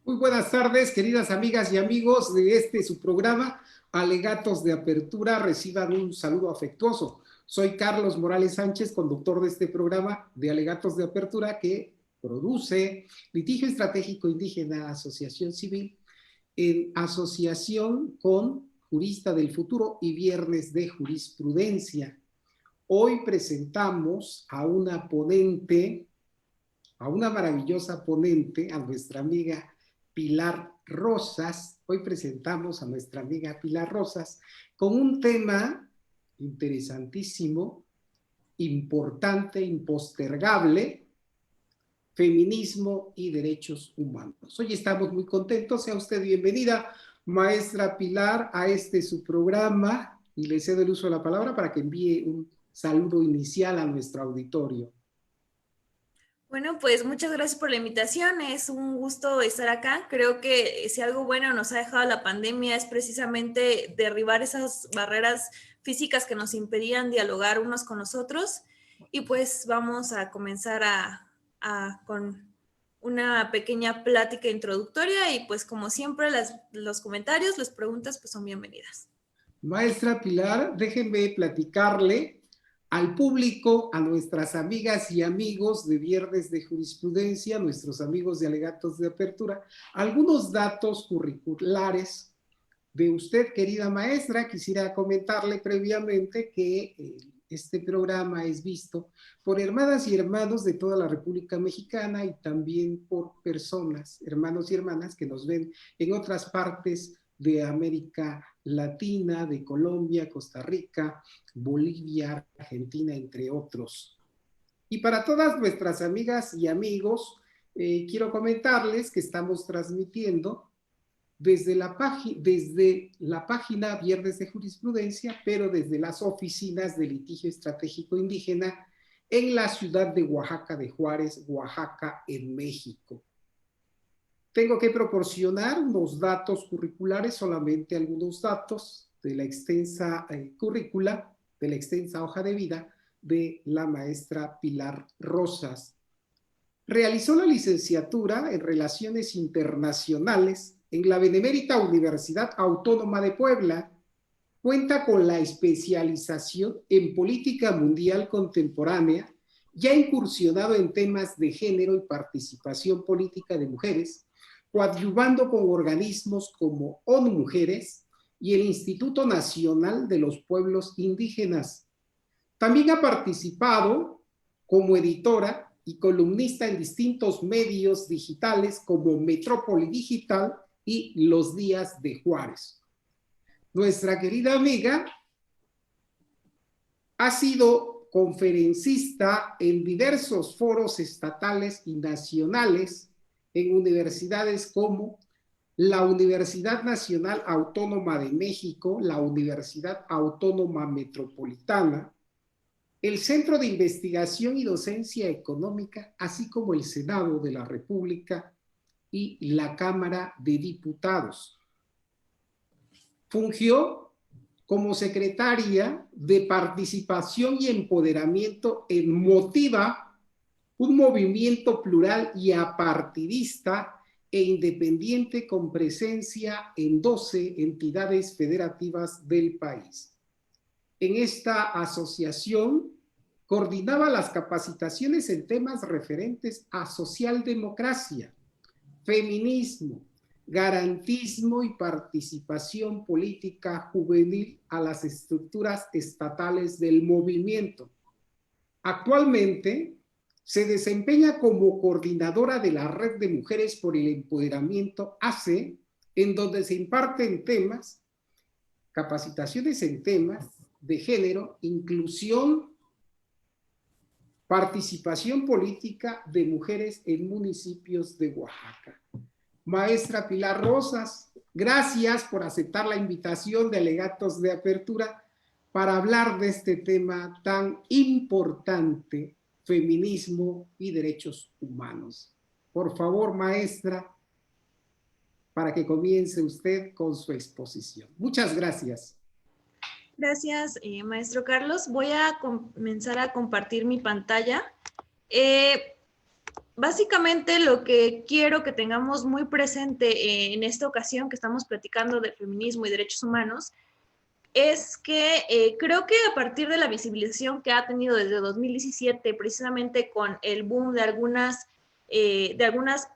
Muy buenas tardes, queridas amigas y amigos de su programa, Alegatos de Apertura. Reciban un saludo afectuoso. Soy Carlos Morales Sánchez, conductor de este programa de Alegatos de Apertura que produce Litigio Estratégico Indígena Asociación Civil en asociación con Jurista del Futuro y Viernes de Jurisprudencia. Hoy presentamos a una ponente, a una maravillosa ponente, a nuestra amiga Pilar Rosas. Hoy presentamos a nuestra amiga Pilar Rosas con un tema interesantísimo, importante, impostergable: feminismo y derechos humanos. Hoy estamos muy contentos. Sea usted bienvenida, maestra Pilar, a su programa, y le cedo el uso de la palabra para que envíe un saludo inicial a nuestro auditorio. Bueno, pues muchas gracias por la invitación. Es un gusto estar acá. Creo que si algo bueno nos ha dejado la pandemia es precisamente derribar esas barreras físicas que nos impedían dialogar unos con los otros. Y pues vamos a comenzar con una pequeña plática introductoria y pues como siempre los comentarios, las preguntas pues son bienvenidas. Maestra Pilar, déjenme platicarle al público, a nuestras amigas y amigos de Viernes de Jurisprudencia, nuestros amigos de Alegatos de Apertura, algunos datos curriculares de usted, querida maestra. Quisiera comentarle previamente que este programa es visto por hermanas y hermanos de toda la República Mexicana y también por personas, hermanos y hermanas que nos ven en otras partes de América Latina, de Colombia, Costa Rica, Bolivia, Argentina, entre otros. Y para todas nuestras amigas y amigos, quiero comentarles que estamos transmitiendo desde la página Viernes de Jurisprudencia, pero desde las oficinas de litigio estratégico indígena en la ciudad de Oaxaca de Juárez, Oaxaca, en México. Tengo que proporcionar unos datos curriculares, solamente algunos datos de la extensa currícula, de la extensa hoja de vida de la maestra Pilar Rosas. Realizó la licenciatura en Relaciones Internacionales en la Benemérita Universidad Autónoma de Puebla. Cuenta con la especialización en Política Mundial Contemporánea y ha incursionado en temas de género y participación política de mujeres, coadyuvando con organismos como ONU Mujeres y el Instituto Nacional de los Pueblos Indígenas. También ha participado como editora y columnista en distintos medios digitales como Metrópoli Digital y Los Días de Juárez. Nuestra querida amiga ha sido conferencista en diversos foros estatales y nacionales en universidades como la Universidad Nacional Autónoma de México, la Universidad Autónoma Metropolitana, el Centro de Investigación y Docencia Económica, así como el Senado de la República y la Cámara de Diputados. Fungió como secretaria de Participación y Empoderamiento en Motiva, un movimiento plural y apartidista e independiente con presencia en 12 entidades federativas del país. En esta asociación coordinaba las capacitaciones en temas referentes a socialdemocracia, feminismo, garantismo y participación política juvenil a las estructuras estatales del movimiento. Actualmente se desempeña como coordinadora de la Red de Mujeres por el Empoderamiento AC, en donde se imparten temas, capacitaciones en temas de género, inclusión, participación política de mujeres en municipios de Oaxaca. Maestra Pilar Rosas, gracias por aceptar la invitación de Alegatos de Apertura para hablar de este tema tan importante: feminismo y derechos humanos. Por favor, maestra, para que comience usted con su exposición. Muchas gracias. Gracias, maestro Carlos. Voy a comenzar a compartir mi pantalla. básicamente lo que quiero que tengamos muy presente en esta ocasión que estamos platicando de feminismo y derechos humanos es que creo que a partir de la visibilización que ha tenido desde 2017, precisamente con el boom de algunas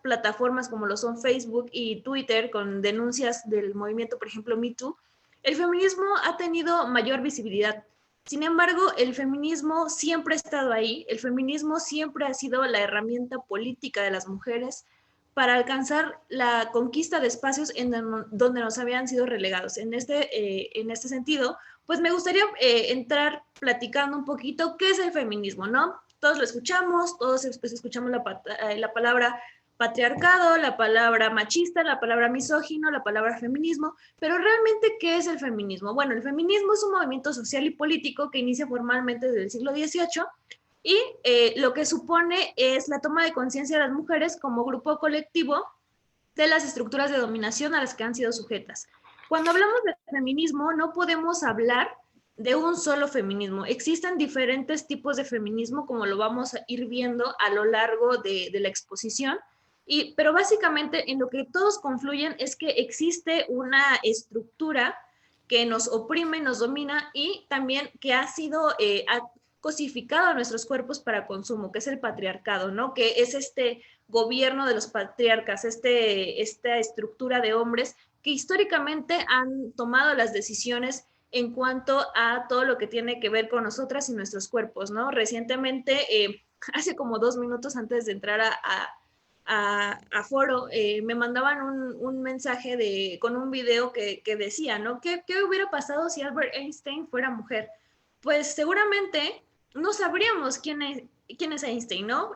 plataformas como lo son Facebook y Twitter, con denuncias del movimiento, por ejemplo, Me Too, el feminismo ha tenido mayor visibilidad. Sin embargo, el feminismo siempre ha estado ahí, el feminismo siempre ha sido la herramienta política de las mujeres para alcanzar la conquista de espacios en donde nos habían sido relegados. En este sentido, pues me gustaría entrar platicando un poquito qué es el feminismo, ¿no? Todos lo escuchamos, todos escuchamos la palabra patriarcado, la palabra machista, la palabra misógino, la palabra feminismo, pero realmente, ¿qué es el feminismo? Bueno, el feminismo es un movimiento social y político que inicia formalmente desde el siglo XVIII y lo que supone es la toma de conciencia de las mujeres como grupo colectivo de las estructuras de dominación a las que han sido sujetas. Cuando hablamos de feminismo, no podemos hablar de un solo feminismo. Existen diferentes tipos de feminismo, como lo vamos a ir viendo a lo largo de la exposición, pero básicamente en lo que todos confluyen es que existe una estructura que nos oprime, nos domina y también que ha sido cosificado a nuestros cuerpos para consumo, que es el patriarcado, ¿no? Que es este gobierno de los patriarcas, esta estructura de hombres que históricamente han tomado las decisiones en cuanto a todo lo que tiene que ver con nosotras y nuestros cuerpos, ¿no? Recientemente, hace como 2 minutos antes de entrar a foro, me mandaban un mensaje con un video que decía, ¿no? ¿Qué hubiera pasado si Albert Einstein fuera mujer? Pues seguramente no sabríamos quién es Einstein, ¿no?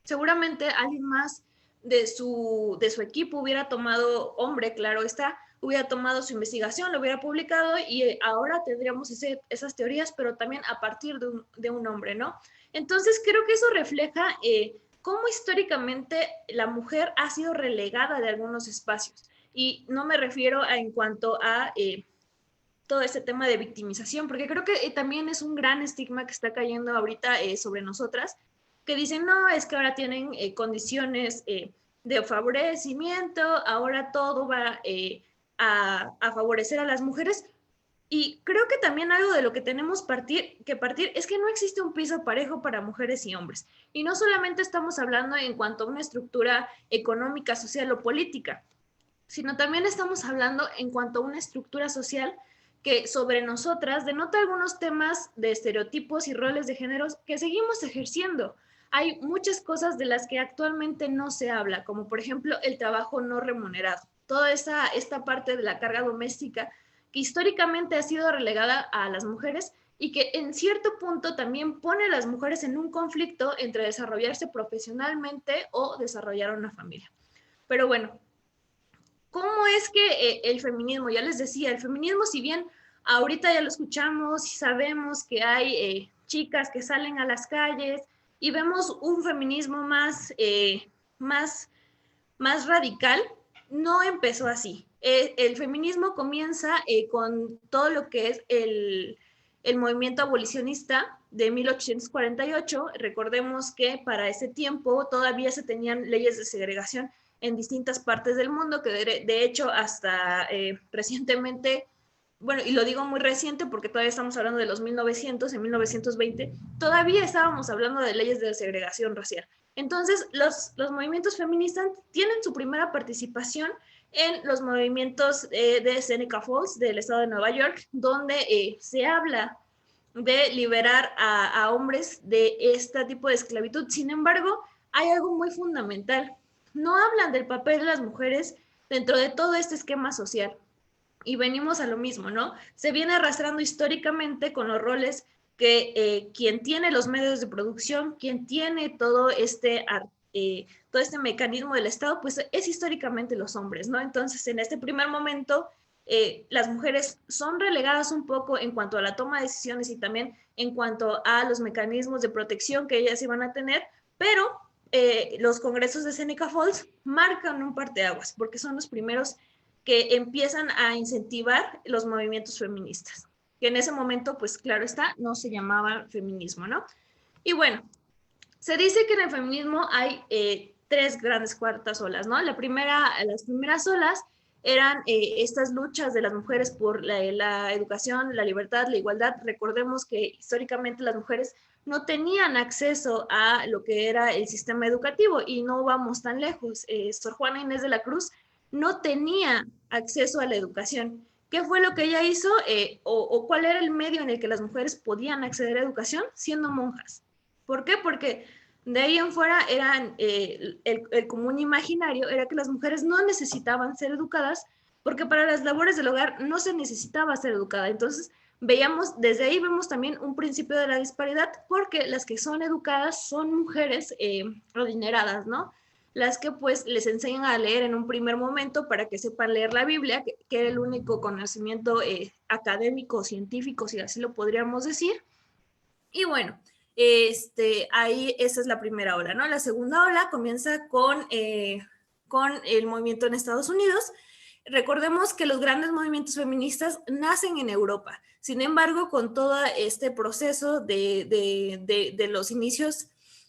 Seguramente alguien más de su equipo hubiera tomado, hombre, claro está, hubiera tomado su investigación, lo hubiera publicado y ahora tendríamos esas teorías, pero también a partir de un hombre, ¿no? Entonces creo que eso refleja cómo históricamente la mujer ha sido relegada de algunos espacios. Y no me refiero en cuanto a todo este tema de victimización, porque creo que también es un gran estigma que está cayendo ahorita sobre nosotras, que dicen, no, es que ahora tienen condiciones de favorecimiento, ahora todo va a favorecer a las mujeres. Y creo que también algo de lo que tenemos que partir es que no existe un piso parejo para mujeres y hombres. Y no solamente estamos hablando en cuanto a una estructura económica, social o política, sino también estamos hablando en cuanto a una estructura social que sobre nosotras denota algunos temas de estereotipos y roles de géneros que seguimos ejerciendo. Hay muchas cosas de las que actualmente no se habla, como por ejemplo el trabajo no remunerado. Toda esta parte de la carga doméstica que históricamente ha sido relegada a las mujeres y que en cierto punto también pone a las mujeres en un conflicto entre desarrollarse profesionalmente o desarrollar una familia. Pero bueno, ¿cómo es que el feminismo, ya les decía, el feminismo, si bien ahorita ya lo escuchamos y sabemos que hay chicas que salen a las calles y vemos un feminismo más, más radical, no empezó así. El feminismo comienza con todo lo que es el movimiento abolicionista de 1848. Recordemos que para ese tiempo todavía se tenían leyes de segregación en distintas partes del mundo, que de hecho hasta recientemente, bueno, y lo digo muy reciente porque todavía estamos hablando de los 1900, en 1920, todavía estábamos hablando de leyes de segregación racial. Entonces, los movimientos feministas tienen su primera participación en los movimientos de Seneca Falls, del estado de Nueva York, donde se habla de liberar a hombres de este tipo de esclavitud. Sin embargo, hay algo muy fundamental. No hablan del papel de las mujeres dentro de todo este esquema social. Y venimos a lo mismo, ¿no? Se viene arrastrando históricamente con los roles que quien tiene los medios de producción, quien tiene todo este mecanismo del Estado, pues es históricamente los hombres, ¿no? Entonces, en este primer momento, las mujeres son relegadas un poco en cuanto a la toma de decisiones y también en cuanto a los mecanismos de protección que ellas iban a tener, pero los congresos de Seneca Falls marcan un parteaguas, porque son los primeros que empiezan a incentivar los movimientos feministas, que en ese momento, pues claro está, no se llamaba feminismo, ¿no? Y bueno, Se dice que en el feminismo hay tres grandes cuartas olas, ¿no? Las primeras olas eran estas luchas de las mujeres por la educación, la libertad, la igualdad. Recordemos que históricamente las mujeres no tenían acceso a lo que era el sistema educativo y no vamos tan lejos. Sor Juana Inés de la Cruz no tenía acceso a la educación. ¿Qué fue lo que ella hizo? O cuál era el medio en el que las mujeres podían acceder a educación? Siendo monjas. ¿Por qué? Porque de ahí en fuera eran, el común imaginario era que las mujeres no necesitaban ser educadas porque para las labores del hogar no se necesitaba ser educada. Entonces, desde ahí vemos también un principio de la disparidad porque las que son educadas son mujeres adineradas, ¿no? Las que pues les enseñan a leer en un primer momento para que sepan leer la Biblia, que era el único conocimiento académico, científico, si así lo podríamos decir. Y bueno, ahí esa es la primera ola, ¿no? La segunda ola comienza con el movimiento en Estados Unidos. Recordemos que los grandes movimientos feministas nacen en Europa. Sin embargo, con todo este proceso de los inicios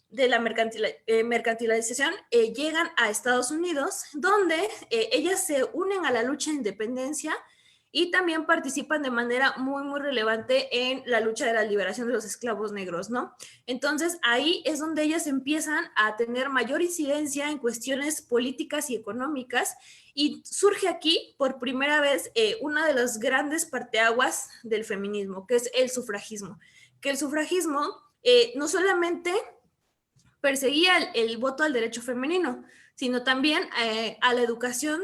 de la mercantilización, llegan a Estados Unidos, donde ellas se unen a la lucha de independencia y también participan de manera muy, muy relevante en la lucha de la liberación de los esclavos negros, ¿no? Entonces, ahí es donde ellas empiezan a tener mayor incidencia en cuestiones políticas y económicas, y surge aquí por primera vez una de las grandes parteaguas del feminismo, que es el sufragismo. Que el sufragismo no solamente perseguía el voto al derecho femenino, sino también a la educación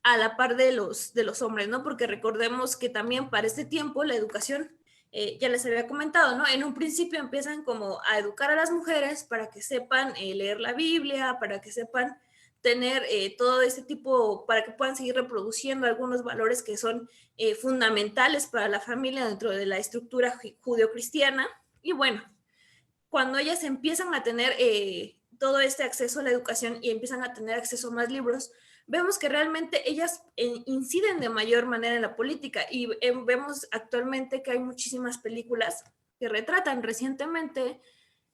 a la par de los hombres, ¿no? Porque recordemos que también para este tiempo la educación, ya les había comentado, ¿no? En un principio empiezan como a educar a las mujeres para que sepan leer la Biblia, para que sepan tener todo este tipo, para que puedan seguir reproduciendo algunos valores que son fundamentales para la familia dentro de la estructura judeocristiana. Y bueno, cuando ellas empiezan a tener todo este acceso a la educación y empiezan a tener acceso a más libros, vemos que realmente ellas inciden de mayor manera en la política, y vemos actualmente que hay muchísimas películas que retratan. Recientemente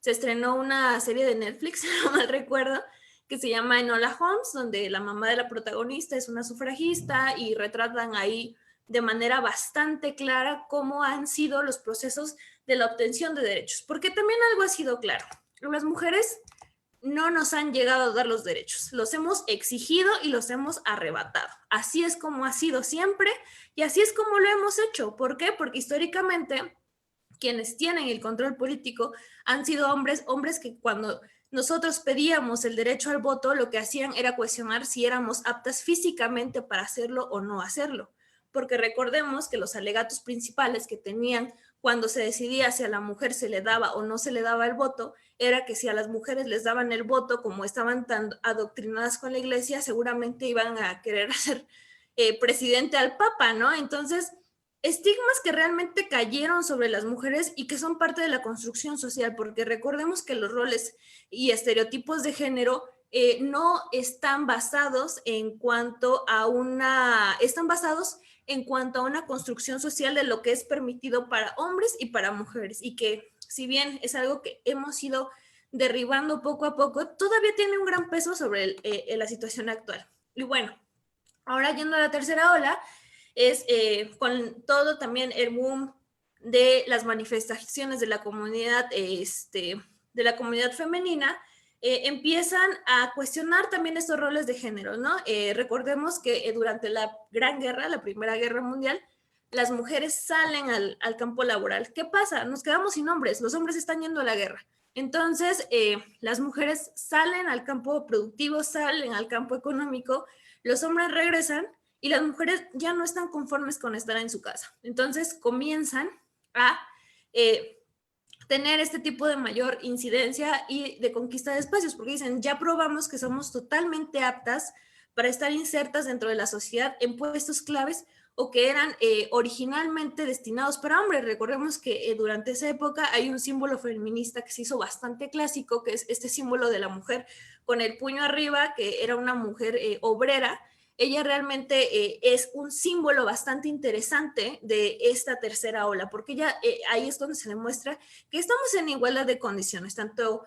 se estrenó una serie de Netflix, si no mal recuerdo, que se llama Enola Holmes, donde la mamá de la protagonista es una sufragista y retratan ahí de manera bastante clara cómo han sido los procesos de la obtención de derechos, porque también algo ha sido claro: las mujeres no nos han llegado a dar los derechos, los hemos exigido y los hemos arrebatado. Así es como ha sido siempre y así es como lo hemos hecho. ¿Por qué? Porque históricamente quienes tienen el control político han sido hombres que cuando nosotros pedíamos el derecho al voto, lo que hacían era cuestionar si éramos aptas físicamente para hacerlo o no hacerlo. Porque recordemos que los alegatos principales que tenían cuando se decidía si a la mujer se le daba o no se le daba el voto, era que si a las mujeres les daban el voto, como estaban tan adoctrinadas con la iglesia, seguramente iban a querer hacer presidente al papa, ¿no? Entonces, estigmas que realmente cayeron sobre las mujeres y que son parte de la construcción social, porque recordemos que los roles y estereotipos de género no están basados en cuanto a están basados en cuanto a una construcción social de lo que es permitido para hombres y para mujeres, y que si bien es algo que hemos ido derribando poco a poco, todavía tiene un gran peso sobre la situación actual. Y bueno, ahora yendo a la tercera ola, es con todo también el boom de las manifestaciones de la comunidad, de la comunidad femenina, empiezan a cuestionar también estos roles de género, ¿no? Recordemos que durante la Gran Guerra, la Primera Guerra Mundial, las mujeres salen al campo laboral. ¿Qué pasa? Nos quedamos sin hombres, los hombres están yendo a la guerra. Entonces, las mujeres salen al campo productivo, salen al campo económico, los hombres regresan y las mujeres ya no están conformes con estar en su casa. Entonces comienzan a tener este tipo de mayor incidencia y de conquista de espacios, porque dicen, ya probamos que somos totalmente aptas para estar insertas dentro de la sociedad en puestos claves o que eran originalmente destinados para hombres. Recordemos que durante esa época hay un símbolo feminista que se hizo bastante clásico, que es este símbolo de la mujer con el puño arriba, que era una mujer obrera, ella realmente es un símbolo bastante interesante de esta tercera ola, porque ella, ahí es donde se demuestra que estamos en igualdad de condiciones, tanto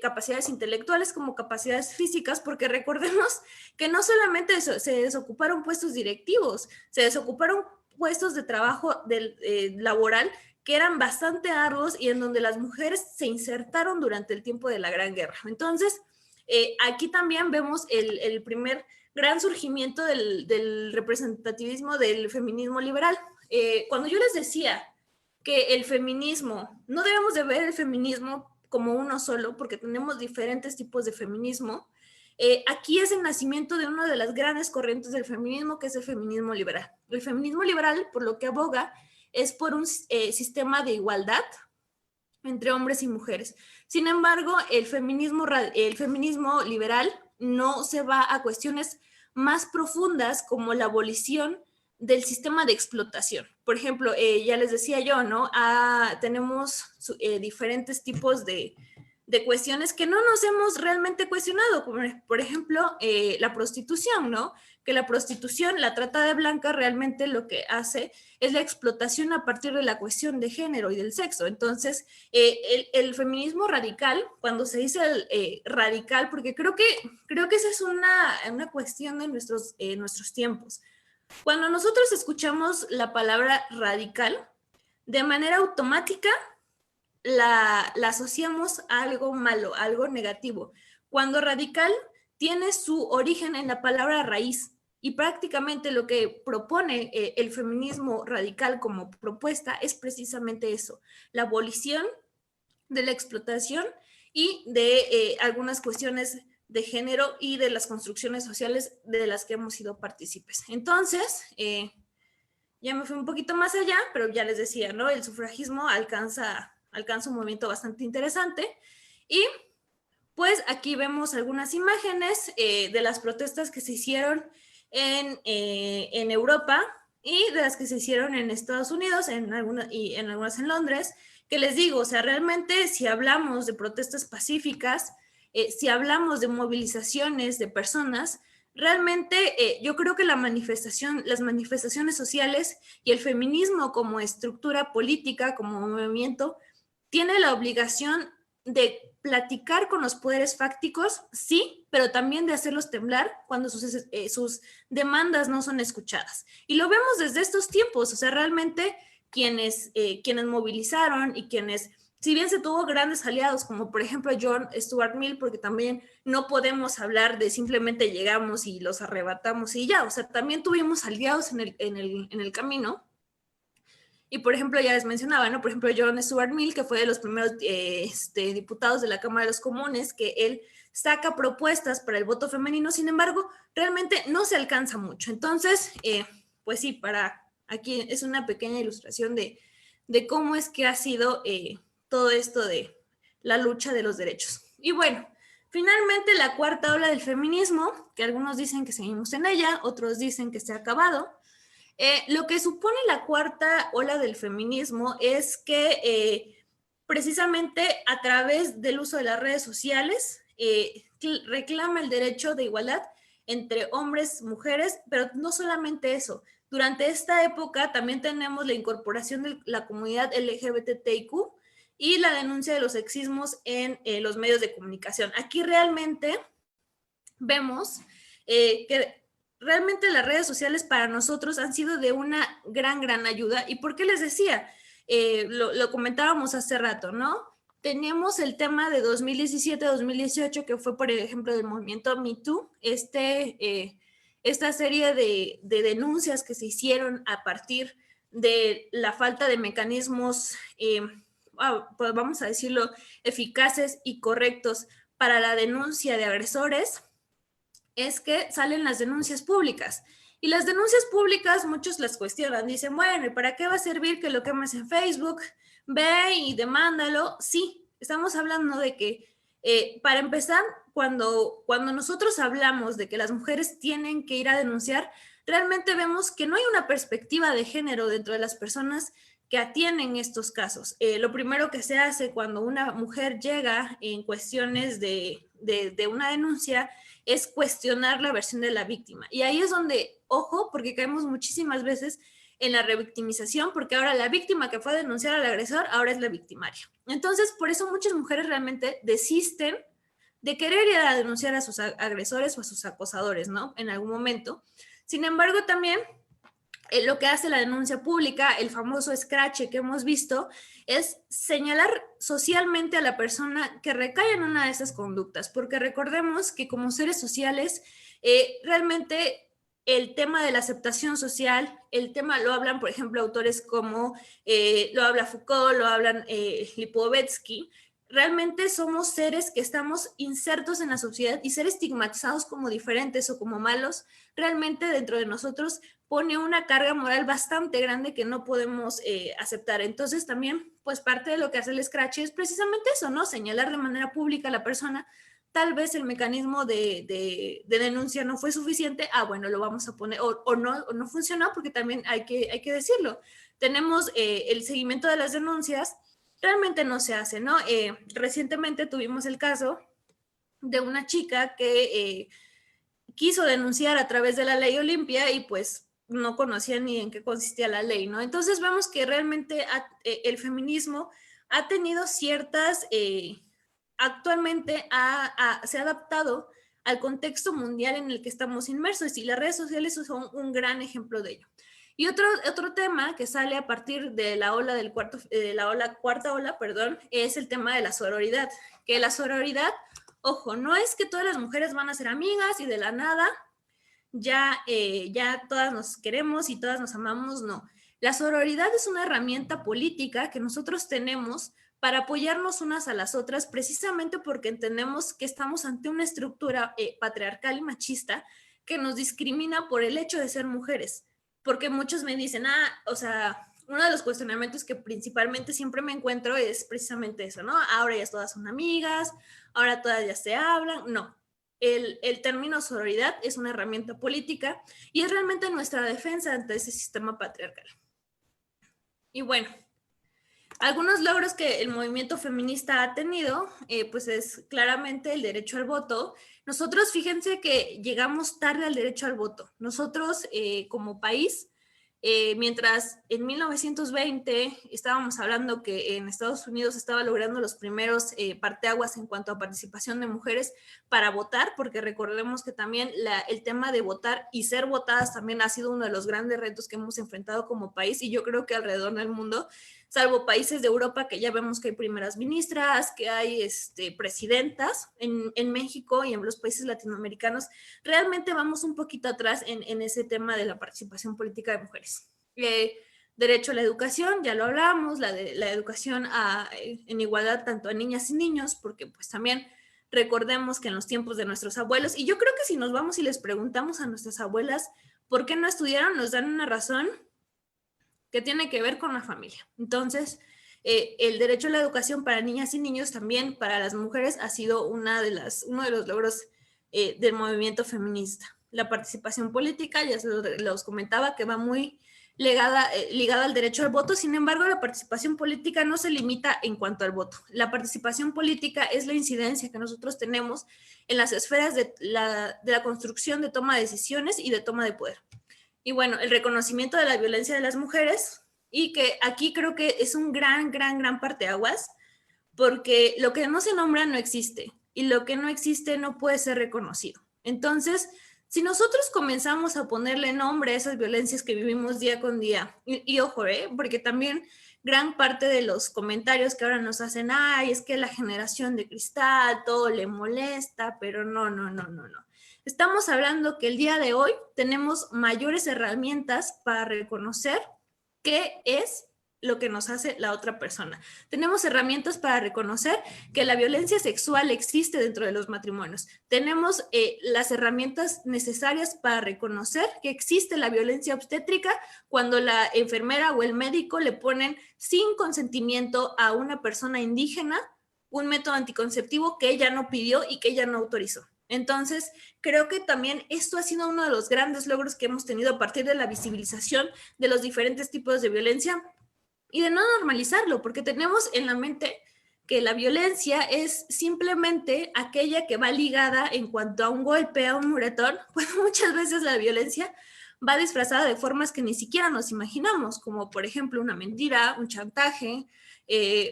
capacidades intelectuales como capacidades físicas, porque recordemos que no solamente se desocuparon puestos directivos, se desocuparon puestos de trabajo laboral que eran bastante arduos y en donde las mujeres se insertaron durante el tiempo de la Gran Guerra. Entonces, aquí también vemos el primer gran surgimiento del representativismo del feminismo liberal. Cuando yo les decía que el feminismo, no debemos de ver el feminismo como uno solo, porque tenemos diferentes tipos de feminismo, aquí es el nacimiento de una de las grandes corrientes del feminismo, que es el feminismo liberal. El feminismo liberal, por lo que aboga, es por un sistema de igualdad entre hombres y mujeres. Sin embargo, el feminismo liberal no se va a cuestiones más profundas como la abolición del sistema de explotación. Por ejemplo, ya les decía yo, ¿no? Tenemos diferentes tipos de cuestiones que no nos hemos realmente cuestionado, como por ejemplo la prostitución, ¿no? Que la prostitución, la trata de blancas realmente lo que hace es la explotación a partir de la cuestión de género y del sexo. Entonces, el feminismo radical, cuando se dice radical, porque creo que esa es una cuestión de nuestros tiempos. Cuando nosotros escuchamos la palabra radical, de manera automática la asociamos a algo malo, a algo negativo, cuando radical tiene su origen en la palabra raíz, y prácticamente lo que propone el feminismo radical como propuesta es precisamente eso, la abolición de la explotación y de algunas cuestiones de género y de las construcciones sociales de las que hemos sido partícipes. Entonces, ya me fui un poquito más allá, pero ya les decía, ¿no? El sufragismo alcanza un movimiento bastante interesante. Y pues aquí vemos algunas imágenes de las protestas que se hicieron en Europa y de las que se hicieron en Estados Unidos, y en algunas en Londres, que les digo, o sea, realmente si hablamos de protestas pacíficas, si hablamos de movilizaciones de personas, realmente yo creo que las manifestaciones sociales y el feminismo como estructura política, como movimiento, tiene la obligación de platicar con los poderes fácticos, sí, pero también de hacerlos temblar cuando sus demandas no son escuchadas. Y lo vemos desde estos tiempos, o sea, realmente quienes movilizaron y quienes, si bien se tuvo grandes aliados, como por ejemplo John Stuart Mill, porque también no podemos hablar de simplemente llegamos y los arrebatamos y ya, o sea, también tuvimos aliados en el camino. Y por ejemplo, ya les mencionaba, ¿no? Por ejemplo, John Stuart Mill, que fue de los primeros diputados de la Cámara de los Comunes, que él saca propuestas para el voto femenino, sin embargo, realmente no se alcanza mucho. Entonces, pues sí, aquí es una pequeña ilustración de cómo es que ha sido todo esto de la lucha de los derechos. Y bueno, finalmente la cuarta ola del feminismo, que algunos dicen que seguimos en ella, otros dicen que se ha acabado. Lo que supone la cuarta ola del feminismo es que precisamente a través del uso de las redes sociales reclama el derecho de igualdad entre hombres y mujeres, pero no solamente eso. Durante esta época también tenemos la incorporación de la comunidad LGBTIQ y la denuncia de los sexismos en los medios de comunicación. Aquí realmente vemos que realmente las redes sociales para nosotros han sido de una gran ayuda. ¿Y por qué les decía? Lo comentábamos hace rato, ¿no? Tenemos el tema de 2017-2018, que fue, por ejemplo, del movimiento Me Too, esta serie de denuncias que se hicieron a partir de la falta de mecanismos, pues vamos a decirlo, eficaces y correctos para la denuncia de agresores, es que salen las denuncias públicas. Y las denuncias públicas muchos las cuestionan, dicen, bueno, ¿y para qué va a servir que lo quemes en Facebook? Ve y demándalo. Sí, estamos hablando de que, para empezar, cuando nosotros hablamos de que las mujeres tienen que ir a denunciar, realmente vemos que no hay una perspectiva de género dentro de las personas que atienden estos casos. Lo primero que se hace cuando una mujer llega en cuestiones de una denuncia es cuestionar la versión de la víctima. Y ahí es donde, ojo, porque caemos muchísimas veces en la revictimización, porque ahora la víctima que fue a denunciar al agresor ahora es la victimaria. Entonces, por eso muchas mujeres realmente desisten de querer ir a denunciar a sus agresores o a sus acosadores, ¿no? En algún momento. Sin embargo, también lo que hace la denuncia pública, el famoso escrache que hemos visto, es señalar socialmente a la persona que recae en una de esas conductas, porque recordemos que como seres sociales, realmente el tema de la aceptación social, el tema lo hablan, por ejemplo, autores como lo habla Foucault, lo hablan Lipovetsky. Realmente somos seres que estamos insertos en la sociedad y ser estigmatizados como diferentes o como malos, realmente dentro de nosotros pone una carga moral bastante grande que no podemos aceptar. Entonces también, pues parte de lo que hace el Scratch es precisamente eso, ¿no? Señalar de manera pública a la persona, tal vez el mecanismo de denuncia no fue suficiente, bueno, lo vamos a poner, o no funcionó, porque también hay que decirlo. Tenemos el seguimiento de las denuncias, realmente no se hace, ¿no? Recientemente tuvimos el caso de una chica que quiso denunciar a través de la ley Olimpia y pues no conocía ni en qué consistía la ley, ¿no? Entonces vemos que realmente el feminismo ha tenido ciertas, actualmente se ha adaptado al contexto mundial en el que estamos inmersos y las redes sociales son un gran ejemplo de ello. Y otro tema que sale a partir de la ola cuarta ola, perdón, es el tema de la sororidad, que la sororidad, ojo, no es que todas las mujeres van a ser amigas y de la nada ya todas nos queremos y todas nos amamos, no. La sororidad es una herramienta política que nosotros tenemos para apoyarnos unas a las otras, precisamente porque entendemos que estamos ante una estructura patriarcal y machista que nos discrimina por el hecho de ser mujeres. Porque muchos me dicen, o sea, uno de los cuestionamientos que principalmente siempre me encuentro es precisamente eso, ¿no? Ahora ya todas son amigas, ahora todas ya se hablan. No, el término sororidad es una herramienta política y es realmente nuestra defensa ante ese sistema patriarcal. Y bueno, algunos logros que el movimiento feminista ha tenido, pues es claramente el derecho al voto. Nosotros, fíjense que llegamos tarde al derecho al voto. Nosotros, como país, mientras en 1920 estábamos hablando que en Estados Unidos estaba logrando los primeros parteaguas en cuanto a participación de mujeres para votar, porque recordemos que también el tema de votar y ser votadas también ha sido uno de los grandes retos que hemos enfrentado como país, y yo creo que alrededor del mundo, salvo países de Europa que ya vemos que hay primeras ministras, que hay presidentas, en México y en los países latinoamericanos, realmente vamos un poquito atrás en ese tema de la participación política de mujeres. Derecho a la educación, ya lo hablamos, la educación en igualdad tanto a niñas y niños, porque pues también recordemos que en los tiempos de nuestros abuelos, y yo creo que si nos vamos y les preguntamos a nuestras abuelas por qué no estudiaron, nos dan una razón que tiene que ver con la familia. Entonces, el derecho a la educación para niñas y niños también para las mujeres ha sido uno de los logros del movimiento feminista. La participación política, ya se los comentaba, que va muy ligada al derecho al voto. Sin embargo, la participación política no se limita en cuanto al voto. La participación política es la incidencia que nosotros tenemos en las esferas de la construcción de toma de decisiones y de toma de poder. Y bueno, el reconocimiento de la violencia de las mujeres, y que aquí creo que es un gran parteaguas, porque lo que no se nombra no existe, y lo que no existe no puede ser reconocido. Entonces, si nosotros comenzamos a ponerle nombre a esas violencias que vivimos día con día, y ojo, porque también gran parte de los comentarios que ahora nos hacen, es que la generación de cristal, todo le molesta, pero no. Estamos hablando que el día de hoy tenemos mayores herramientas para reconocer qué es lo que nos hace la otra persona. Tenemos herramientas para reconocer que la violencia sexual existe dentro de los matrimonios. Tenemos las herramientas necesarias para reconocer que existe la violencia obstétrica cuando la enfermera o el médico le ponen sin consentimiento a una persona indígena un método anticonceptivo que ella no pidió y que ella no autorizó. Entonces, creo que también esto ha sido uno de los grandes logros que hemos tenido a partir de la visibilización de los diferentes tipos de violencia y de no normalizarlo, porque tenemos en la mente que la violencia es simplemente aquella que va ligada en cuanto a un golpe, a un moretón, pues muchas veces la violencia va disfrazada de formas que ni siquiera nos imaginamos, como por ejemplo una mentira, un chantaje,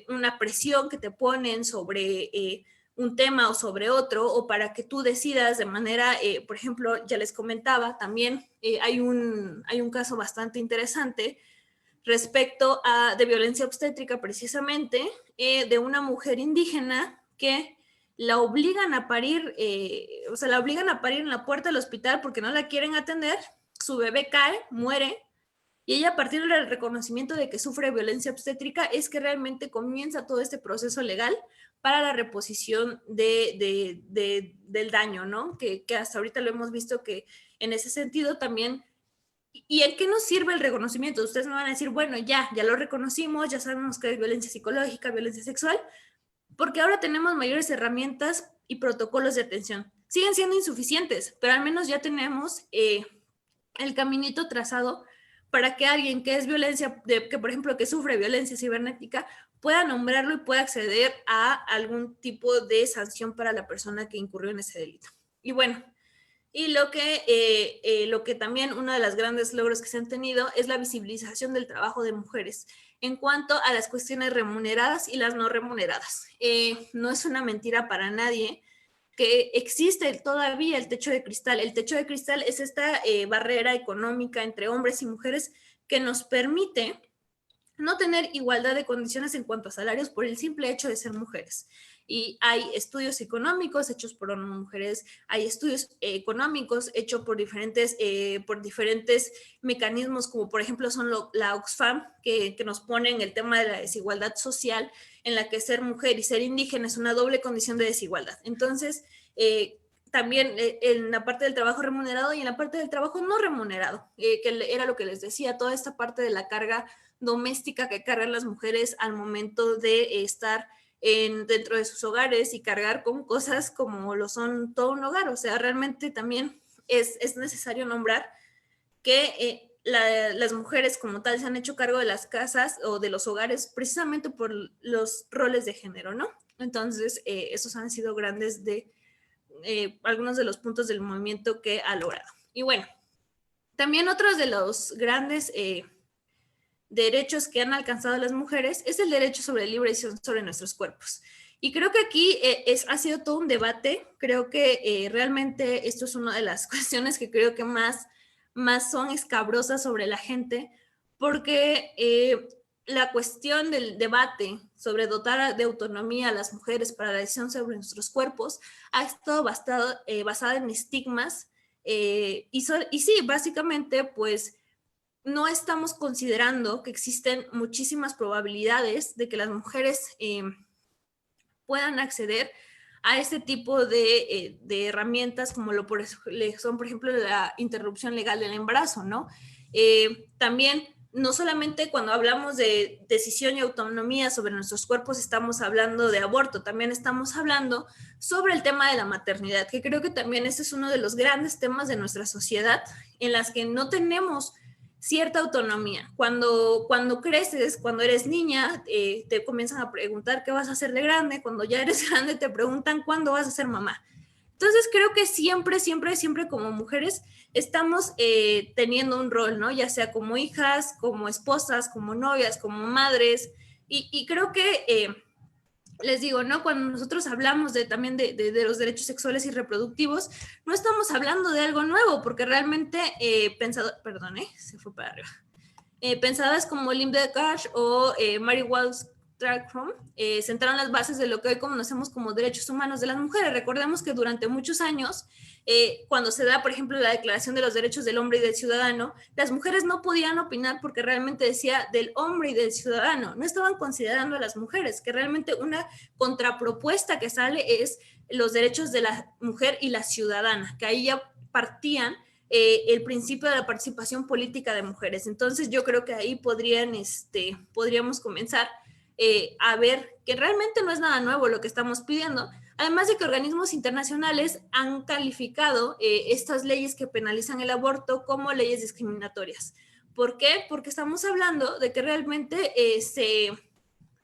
una presión que te ponen sobre un tema o sobre otro, o para que tú decidas de manera, por ejemplo, ya les comentaba, también hay un caso bastante interesante respecto de violencia obstétrica precisamente, de una mujer indígena que la obligan a parir, o sea, la obligan a parir en la puerta del hospital porque no la quieren atender, su bebé cae, muere, y ella, a partir del reconocimiento de que sufre violencia obstétrica, es que realmente comienza todo este proceso legal para la reposición del daño, ¿no? Que hasta ahorita lo hemos visto que en ese sentido también. ¿Y en qué nos sirve el reconocimiento? Ustedes me van a decir, bueno, ya lo reconocimos, ya sabemos que es violencia psicológica, violencia sexual, porque ahora tenemos mayores herramientas y protocolos de atención. Siguen siendo insuficientes, pero al menos ya tenemos el caminito trazado para que alguien que es violencia, que por ejemplo que sufre violencia cibernética, pueda nombrarlo y pueda acceder a algún tipo de sanción para la persona que incurrió en ese delito. Y bueno, y lo que también uno de los grandes logros que se han tenido es la visibilización del trabajo de mujeres en cuanto a las cuestiones remuneradas y las no remuneradas. No es una mentira para nadie que existe todavía el techo de cristal. El techo de cristal es esta barrera económica entre hombres y mujeres que nos permite no tener igualdad de condiciones en cuanto a salarios por el simple hecho de ser mujeres. Y hay estudios económicos hechos por mujeres, hay estudios económicos hechos por diferentes mecanismos, como por ejemplo son la Oxfam, que nos ponen el tema de la desigualdad social, en la que ser mujer y ser indígena es una doble condición de desigualdad. Entonces, también en la parte del trabajo remunerado y en la parte del trabajo no remunerado, que era lo que les decía, toda esta parte de la carga doméstica que cargan las mujeres al momento de estar dentro de sus hogares y cargar con cosas como lo son todo un hogar. O sea, realmente también es necesario nombrar que las mujeres como tal se han hecho cargo de las casas o de los hogares precisamente por los roles de género, ¿no? Entonces, esos han sido grandes algunos de los puntos del movimiento que ha logrado. Y bueno, también otros de los grandes derechos que han alcanzado las mujeres es el derecho sobre la libre decisión sobre nuestros cuerpos. Y creo que aquí ha sido todo un debate. Creo que realmente esto es una de las cuestiones que creo que más son escabrosas sobre la gente, porque la cuestión del debate sobre dotar de autonomía a las mujeres para la decisión sobre nuestros cuerpos ha estado basada en estigmas y sí, básicamente, pues no estamos considerando que existen muchísimas probabilidades de que las mujeres puedan acceder a este tipo de herramientas como son, por ejemplo, la interrupción legal del embarazo, ¿no? También, no solamente cuando hablamos de decisión y autonomía sobre nuestros cuerpos estamos hablando de aborto, también estamos hablando sobre el tema de la maternidad, que creo que también ese es uno de los grandes temas de nuestra sociedad en las que no tenemos cierta autonomía. Cuando creces, cuando eres niña, te comienzan a preguntar qué vas a hacer de grande. Cuando ya eres grande, te preguntan cuándo vas a ser mamá. Entonces, creo que siempre como mujeres estamos teniendo un rol, ¿no? Ya sea como hijas, como esposas, como novias, como madres. Y creo que les digo, ¿no? Cuando nosotros hablamos también de los derechos sexuales y reproductivos, no estamos hablando de algo nuevo, porque realmente se fue para arriba. Pensadas como Linda Cash o Mary Wollstonecraft sentaron las bases de lo que hoy conocemos como derechos humanos de las mujeres. Recordemos que durante muchos años, cuando se da, por ejemplo, la Declaración de los Derechos del Hombre y del Ciudadano, las mujeres no podían opinar porque realmente decía del hombre y del ciudadano. No estaban considerando a las mujeres, que realmente una contrapropuesta que sale es los derechos de la mujer y la ciudadana, que ahí ya partían el principio de la participación política de mujeres. Entonces yo creo que ahí podríamos comenzar a ver que realmente no es nada nuevo lo que estamos pidiendo, además de que organismos internacionales han calificado estas leyes que penalizan el aborto como leyes discriminatorias. ¿Por qué? Porque estamos hablando de que realmente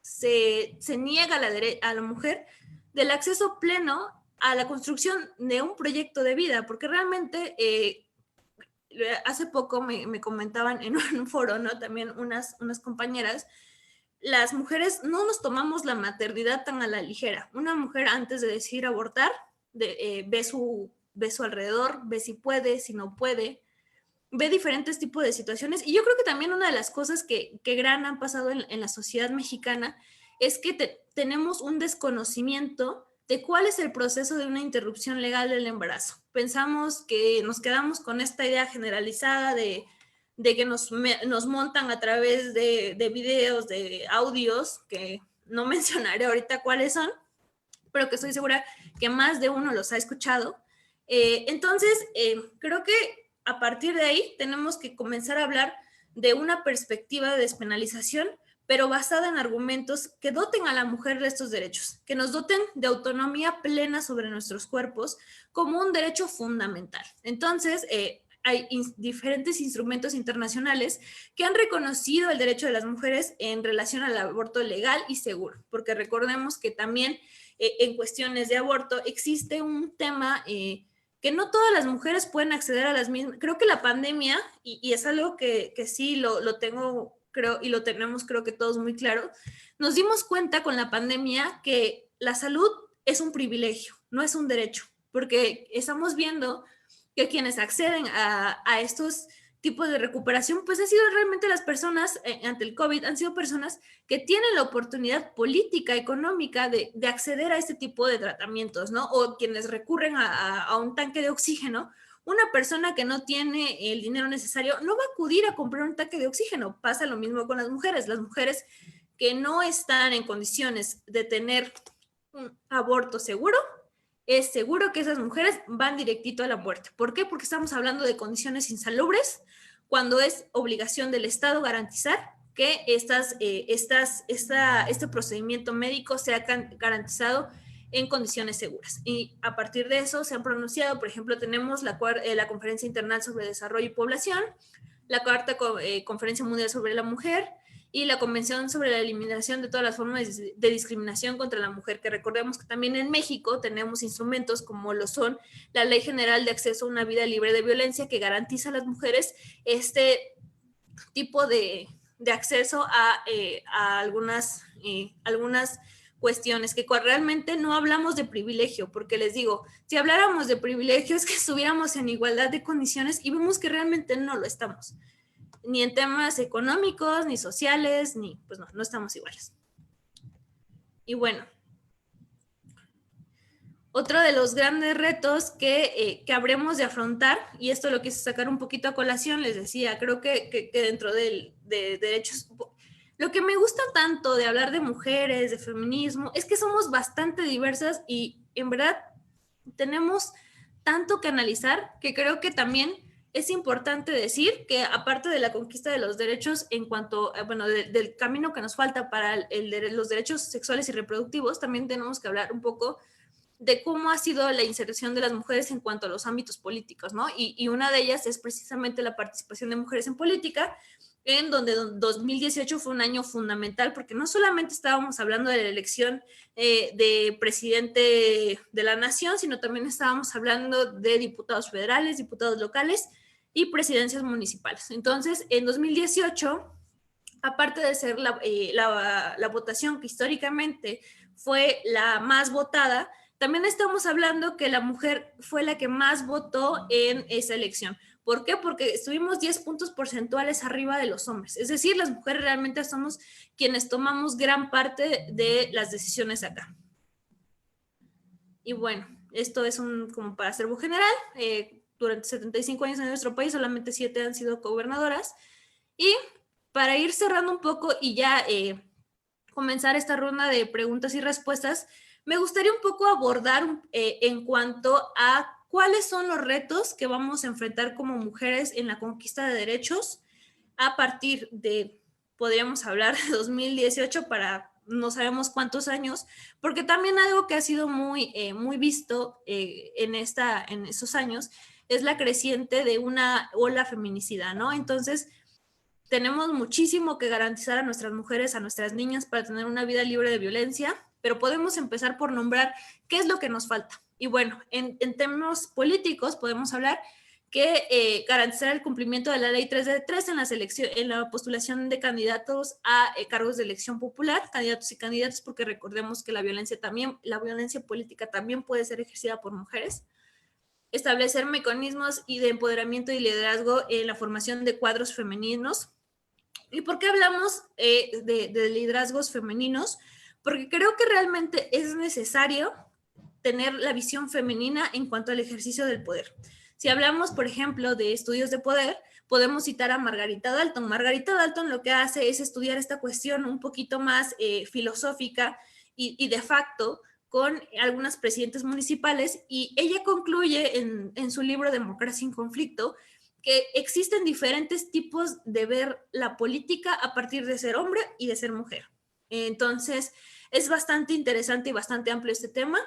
se niega a la mujer del acceso pleno a la construcción de un proyecto de vida, porque realmente hace poco me comentaban en un foro, ¿no? También unas compañeras, las mujeres no nos tomamos la maternidad tan a la ligera. Una mujer antes de decidir abortar, ve su alrededor, ve si puede, si no puede, ve diferentes tipos de situaciones. Y yo creo que también una de las cosas que gran han pasado en la sociedad mexicana es que tenemos un desconocimiento de cuál es el proceso de una interrupción legal del embarazo. Pensamos que nos quedamos con esta idea generalizada de que nos montan a través de videos, de audios, que no mencionaré ahorita cuáles son, pero que estoy segura que más de uno los ha escuchado. Entonces, creo que a partir de ahí tenemos que comenzar a hablar de una perspectiva de despenalización, pero basada en argumentos que doten a la mujer de estos derechos, que nos doten de autonomía plena sobre nuestros cuerpos como un derecho fundamental. Entonces, hay diferentes instrumentos internacionales que han reconocido el derecho de las mujeres en relación al aborto legal y seguro, porque recordemos que también en cuestiones de aborto existe un tema que no todas las mujeres pueden acceder a las mismas. Creo que la pandemia, y es algo que sí lo tengo, creo, y lo tenemos creo que todos muy claro, nos dimos cuenta con la pandemia que la salud es un privilegio, no es un derecho, porque estamos viendo que quienes acceden a estos tipos de recuperación, pues han sido realmente las personas ante el COVID, han sido personas que tienen la oportunidad política, económica de acceder a este tipo de tratamientos, ¿no? O quienes recurren a un tanque de oxígeno. Una persona que no tiene el dinero necesario no va a acudir a comprar un tanque de oxígeno. Pasa lo mismo con las mujeres. Las mujeres que no están en condiciones de tener un aborto seguro, es seguro que esas mujeres van directito a la muerte. ¿Por qué? Porque estamos hablando de condiciones insalubres, cuando es obligación del Estado garantizar que este procedimiento médico sea garantizado en condiciones seguras. Y a partir de eso se han pronunciado, por ejemplo, tenemos la Conferencia Internacional sobre Desarrollo y Población, la Cuarta Conferencia Mundial sobre la Mujer, y la Convención sobre la Eliminación de todas las formas de discriminación contra la mujer, que recordemos que también en México tenemos instrumentos como lo son la Ley General de Acceso a una Vida Libre de Violencia, que garantiza a las mujeres este tipo de acceso a algunas cuestiones, que realmente no hablamos de privilegio, porque les digo, si habláramos de privilegio es que estuviéramos en igualdad de condiciones, y vemos que realmente no lo estamos, ni en temas económicos, ni sociales, ni, pues no estamos iguales. Y bueno, otro de los grandes retos que habremos de afrontar, y esto lo quise sacar un poquito a colación, les decía, creo que dentro de derechos, lo que me gusta tanto de hablar de mujeres, de feminismo, es que somos bastante diversas y en verdad tenemos tanto que analizar, que creo que también es importante decir que aparte de la conquista de los derechos en cuanto, bueno, del camino que nos falta para los derechos sexuales y reproductivos, también tenemos que hablar un poco de cómo ha sido la inserción de las mujeres en cuanto a los ámbitos políticos, ¿no? Y una de ellas es precisamente la participación de mujeres en política, en donde 2018 fue un año fundamental, porque no solamente estábamos hablando de la elección de presidente de la nación, sino también estábamos hablando de diputados federales, diputados locales y presidencias municipales. Entonces, en 2018, aparte de ser la votación que históricamente fue la más votada, también estamos hablando que la mujer fue la que más votó en esa elección. ¿Por qué? Porque estuvimos 10 puntos porcentuales arriba de los hombres. Es decir, las mujeres realmente somos quienes tomamos gran parte de las decisiones acá. Y bueno, esto es como para hacer general. Durante 75 años en nuestro país, solamente 7 han sido gobernadoras. Y para ir cerrando un poco y ya comenzar esta ronda de preguntas y respuestas, me gustaría un poco abordar en cuanto a cuáles son los retos que vamos a enfrentar como mujeres en la conquista de derechos a partir de, podríamos hablar de 2018 para no sabemos cuántos años, porque también algo que ha sido muy visto en esos años es la creciente de una ola feminicida, ¿no? Entonces, tenemos muchísimo que garantizar a nuestras mujeres, a nuestras niñas para tener una vida libre de violencia, pero podemos empezar por nombrar qué es lo que nos falta. Y bueno, en términos políticos podemos hablar que garantizar el cumplimiento de la ley 3 de 3 en la postulación de candidatos a cargos de elección popular, candidatos y candidatas, porque recordemos que la violencia política también puede ser ejercida por mujeres. Establecer mecanismos y de empoderamiento y liderazgo en la formación de cuadros femeninos. ¿Y por qué hablamos de liderazgos femeninos? Porque creo que realmente es necesario tener la visión femenina en cuanto al ejercicio del poder. Si hablamos, por ejemplo, de estudios de poder, podemos citar a Margarita Dalton. Margarita Dalton lo que hace es estudiar esta cuestión un poquito más filosófica y de facto con algunas presidentes municipales, y ella concluye en su libro Democracia sin conflicto que existen diferentes tipos de ver la política a partir de ser hombre y de ser mujer. Entonces, es bastante interesante y bastante amplio este tema.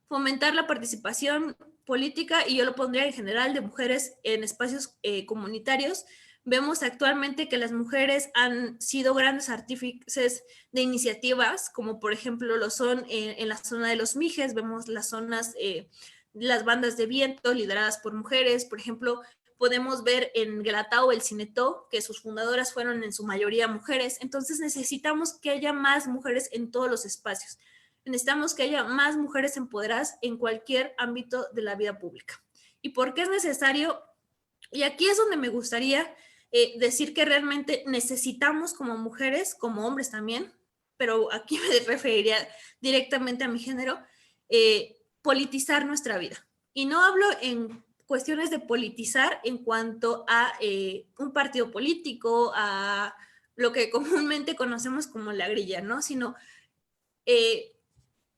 Fomentar la participación política, y yo lo pondría en general, de mujeres en espacios comunitarios. Vemos actualmente que las mujeres han sido grandes artífices de iniciativas, como por ejemplo lo son en la zona de los Mijes. Vemos las zonas, las bandas de viento lideradas por mujeres. Por ejemplo, podemos ver en Guelatao el Cinetó, que sus fundadoras fueron en su mayoría mujeres. Entonces necesitamos que haya más mujeres en todos los espacios. Necesitamos que haya más mujeres empoderadas en cualquier ámbito de la vida pública. ¿Y por qué es necesario? Y aquí es donde me gustaría decir que realmente necesitamos, como mujeres, como hombres también, pero aquí me referiría directamente a mi género, politizar nuestra vida. Y no hablo en cuestiones de politizar en cuanto a un partido político, a lo que comúnmente conocemos como la grilla, ¿no? Sino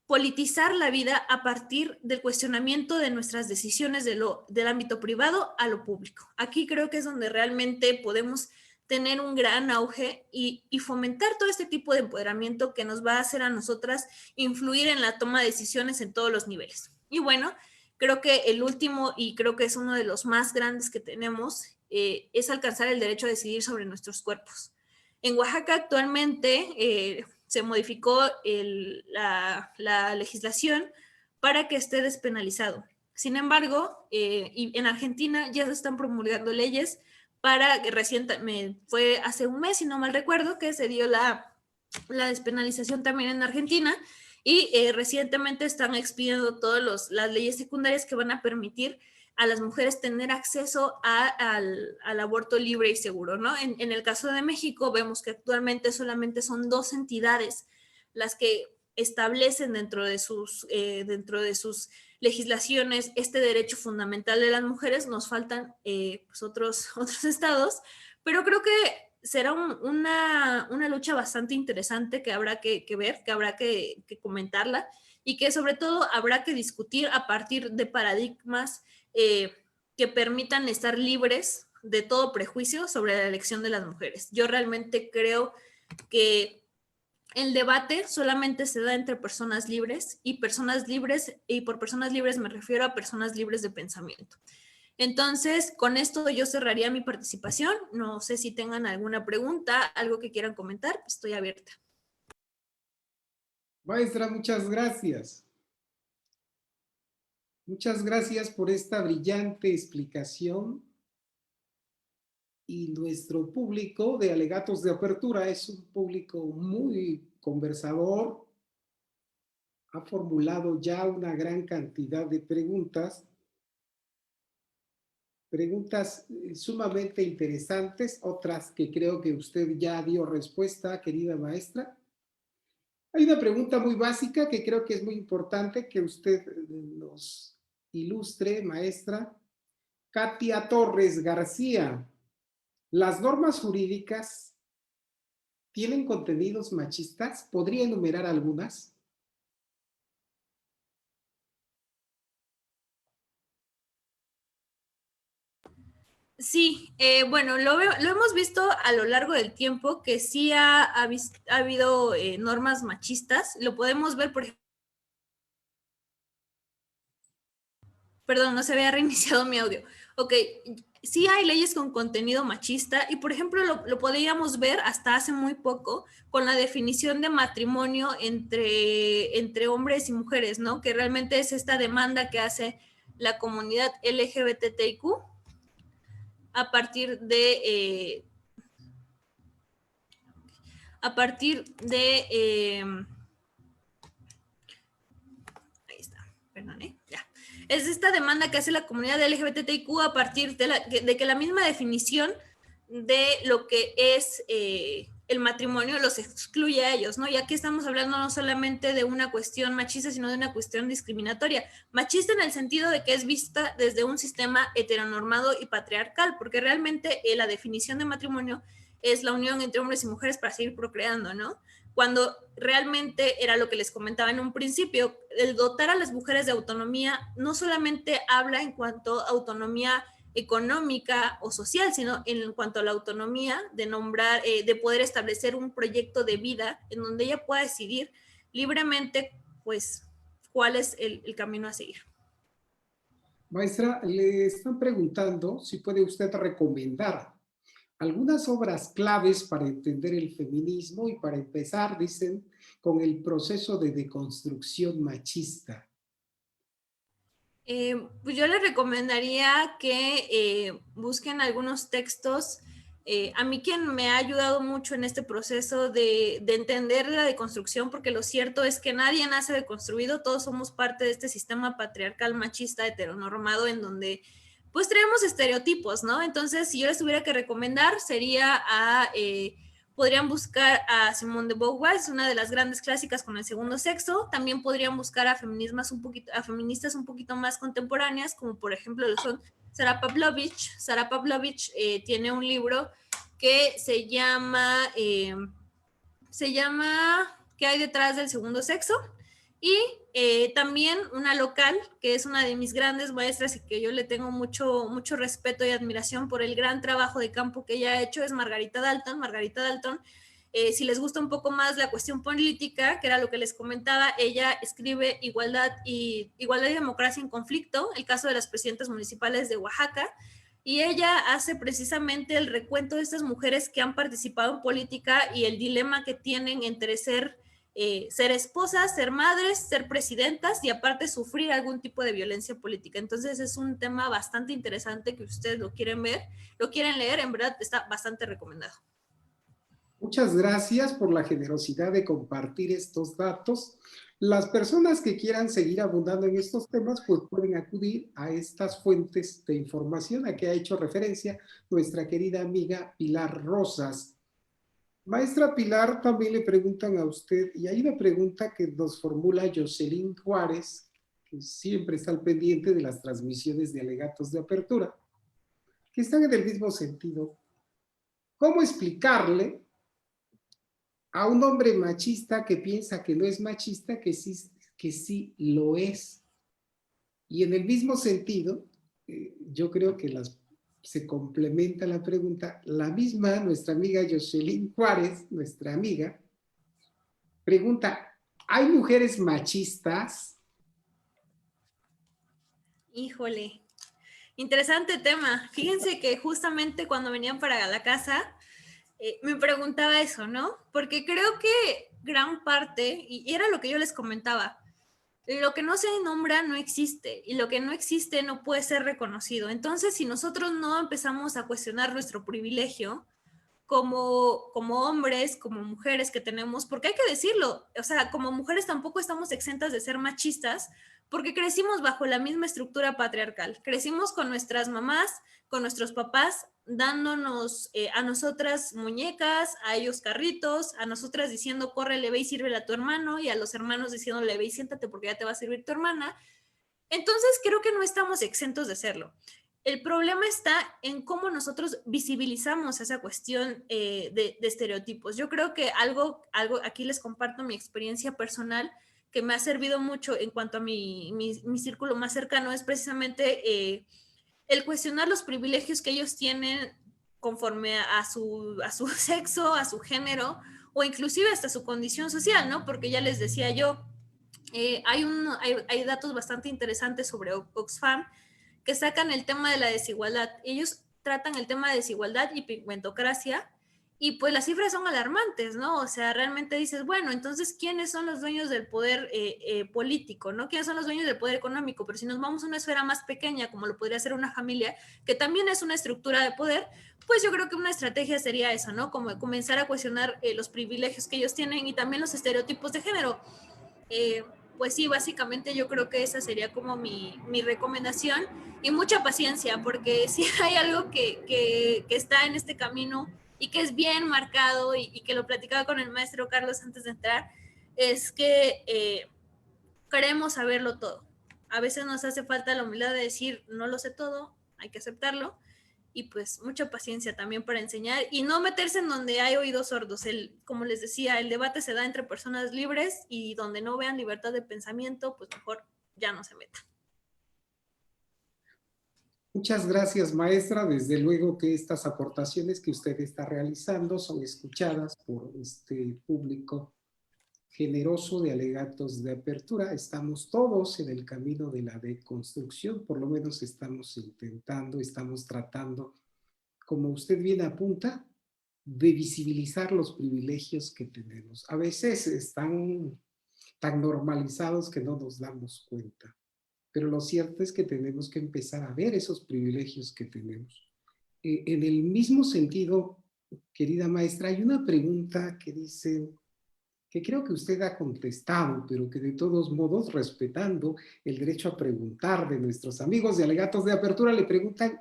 politizar la vida a partir del cuestionamiento de nuestras decisiones del ámbito privado a lo público. Aquí creo que es donde realmente podemos tener un gran auge y fomentar todo este tipo de empoderamiento que nos va a hacer a nosotras influir en la toma de decisiones en todos los niveles. Y bueno, creo que el último, y creo que es uno de los más grandes que tenemos, es alcanzar el derecho a decidir sobre nuestros cuerpos. En Oaxaca actualmente se modificó la legislación para que esté despenalizado. Sin embargo, y en Argentina ya se están promulgando leyes para que fue hace un mes, si no mal recuerdo, que se dio la despenalización también en Argentina, y recientemente están expidiendo todas las leyes secundarias que van a permitir a las mujeres tener acceso al aborto libre y seguro, ¿no? En el caso de México vemos que actualmente solamente son 2 entidades las que establecen dentro de sus legislaciones este derecho fundamental de las mujeres. Nos faltan pues otros estados, pero creo que será una lucha bastante interesante que habrá que ver, que habrá que comentarla, y que sobre todo habrá que discutir a partir de paradigmas que permitan estar libres de todo prejuicio sobre la elección de las mujeres. Yo realmente creo que el debate solamente se da entre personas libres, y por personas libres me refiero a personas libres de pensamiento. Entonces, con esto yo cerraría mi participación. No sé si tengan alguna pregunta, algo que quieran comentar, estoy abierta. Maestra, muchas gracias. Muchas gracias por esta brillante explicación. Y nuestro público de Alegatos de Apertura es un público muy conversador. Ha formulado ya una gran cantidad de preguntas sumamente interesantes, otras que creo que usted ya dio respuesta, querida maestra. Hay una pregunta muy básica que creo que es muy importante que usted nos ilustre, maestra. Katia Torres García, ¿las normas jurídicas tienen contenidos machistas? ¿Podría enumerar algunas? Sí, bueno, lo hemos visto a lo largo del tiempo que sí ha habido normas machistas. Lo podemos ver, por ejemplo. Perdón, no se había reiniciado mi audio. Ok, sí hay leyes con contenido machista y, por ejemplo, lo podríamos ver hasta hace muy poco con la definición de matrimonio entre hombres y mujeres, ¿no? Que realmente es esta demanda que hace la comunidad LGBTIQ a partir de... a partir de... ahí está, perdón, ya. Es esta demanda que hace la comunidad LGBTIQ a partir de que la misma definición de lo que es el matrimonio los excluye a ellos, ¿no? Y aquí estamos hablando no solamente de una cuestión machista, sino de una cuestión discriminatoria. Machista en el sentido de que es vista desde un sistema heteronormado y patriarcal, porque realmente la definición de matrimonio es la unión entre hombres y mujeres para seguir procreando, ¿no? Cuando realmente era lo que les comentaba en un principio, el dotar a las mujeres de autonomía no solamente habla en cuanto a autonomía económica o social, sino en cuanto a la autonomía de nombrar, de poder establecer un proyecto de vida en donde ella pueda decidir libremente, pues, cuál es el camino a seguir. Maestra, le están preguntando si puede usted recomendar algunas obras claves para entender el feminismo y para empezar, dicen, con el proceso de deconstrucción machista. Pues yo les recomendaría que busquen algunos textos. A mí quien me ha ayudado mucho en este proceso de entender la deconstrucción, porque lo cierto es que nadie nace deconstruido, todos somos parte de este sistema patriarcal, machista, heteronormado, en donde pues tenemos estereotipos, ¿no? Entonces, si yo les tuviera que recomendar, sería podrían buscar a Simone de Beauvoir, es una de las grandes clásicas con el segundo sexo. También podrían buscar a feministas un poquito más contemporáneas, como por ejemplo lo son Sara Pavlovich. Sara Pavlovich tiene un libro que se llama ¿Qué hay detrás del segundo sexo? Y también una local, que es una de mis grandes maestras y que yo le tengo mucho, mucho respeto y admiración por el gran trabajo de campo que ella ha hecho, es Margarita Dalton. Margarita Dalton, si les gusta un poco más la cuestión política, que era lo que les comentaba, ella escribe Igualdad y Democracia en Conflicto, el caso de las presidentas municipales de Oaxaca, y ella hace precisamente el recuento de estas mujeres que han participado en política y el dilema que tienen entre ser esposas, ser madres, ser presidentas y aparte sufrir algún tipo de violencia política. Entonces es un tema bastante interesante que ustedes lo quieren ver, lo quieren leer, en verdad está bastante recomendado. Muchas gracias por la generosidad de compartir estos datos. Las personas que quieran seguir abundando en estos temas, pues pueden acudir a estas fuentes de información a que ha hecho referencia nuestra querida amiga Pilar Rosas. Maestra Pilar, también le preguntan a usted, y hay una pregunta que nos formula Jocelyn Juárez, que siempre está al pendiente de las transmisiones de alegatos de apertura, que están en el mismo sentido. ¿Cómo explicarle a un hombre machista que piensa que no es machista, que sí lo es? Y en el mismo sentido, yo creo que se complementa la pregunta. La misma, nuestra amiga Jocelyn Juárez, nuestra amiga, pregunta, ¿hay mujeres machistas? Híjole, interesante tema. Fíjense que justamente cuando venían para la casa, me preguntaba eso, ¿no? Porque creo que gran parte, y era lo que yo les comentaba, lo que no se nombra no existe y lo que no existe no puede ser reconocido. Entonces, si nosotros no empezamos a cuestionar nuestro privilegio como hombres, como mujeres que tenemos, porque hay que decirlo, o sea, como mujeres tampoco estamos exentas de ser machistas, porque crecimos bajo la misma estructura patriarcal, crecimos con nuestras mamás, con nuestros papás, dándonos a nosotras muñecas, a ellos carritos, a nosotras diciendo, córrele, ve y sírvele a tu hermano, y a los hermanos diciéndole, ve y siéntate porque ya te va a servir tu hermana. Entonces, creo que no estamos exentos de serlo. El problema está en cómo nosotros visibilizamos esa cuestión de estereotipos. Yo creo que algo, aquí les comparto mi experiencia personal que me ha servido mucho en cuanto a mi círculo más cercano, es precisamente el cuestionar los privilegios que ellos tienen conforme a su sexo, a su género, o inclusive hasta su condición social, ¿no? Porque ya les decía yo, hay datos bastante interesantes sobre Oxfam que sacan el tema de la desigualdad. Ellos tratan el tema de desigualdad y pigmentocracia, y pues las cifras son alarmantes, ¿no? O sea, realmente dices, bueno, entonces, ¿quiénes son los dueños del poder político, ¿no? ¿Quiénes son los dueños del poder económico? Pero si nos vamos a una esfera más pequeña, como lo podría ser una familia, que también es una estructura de poder, pues yo creo que una estrategia sería esa, ¿no? Como comenzar a cuestionar los privilegios que ellos tienen y también los estereotipos de género. Eh, pues sí, básicamente yo creo que esa sería como mi recomendación, y mucha paciencia, porque si hay algo que está en este camino y que es bien marcado, y que lo platicaba con el maestro Carlos antes de entrar, es que queremos saberlo todo. A veces nos hace falta la humildad de decir, no lo sé todo, hay que aceptarlo, y pues mucha paciencia también para enseñar y no meterse en donde hay oídos sordos. Como les decía, el debate se da entre personas libres, y donde no vean libertad de pensamiento, pues mejor ya no se metan. Muchas gracias, maestra. Desde luego que estas aportaciones que usted está realizando son escuchadas por este público generoso de alegatos de apertura. Estamos todos en el camino de la deconstrucción, por lo menos estamos intentando, estamos tratando, como usted bien apunta, de visibilizar los privilegios que tenemos. A veces están tan normalizados que no nos damos cuenta, pero lo cierto es que tenemos que empezar a ver esos privilegios que tenemos. En el mismo sentido, querida maestra, hay una pregunta que dice, que creo que usted ha contestado, pero que de todos modos, respetando el derecho a preguntar de nuestros amigos de alegatos de apertura, le preguntan,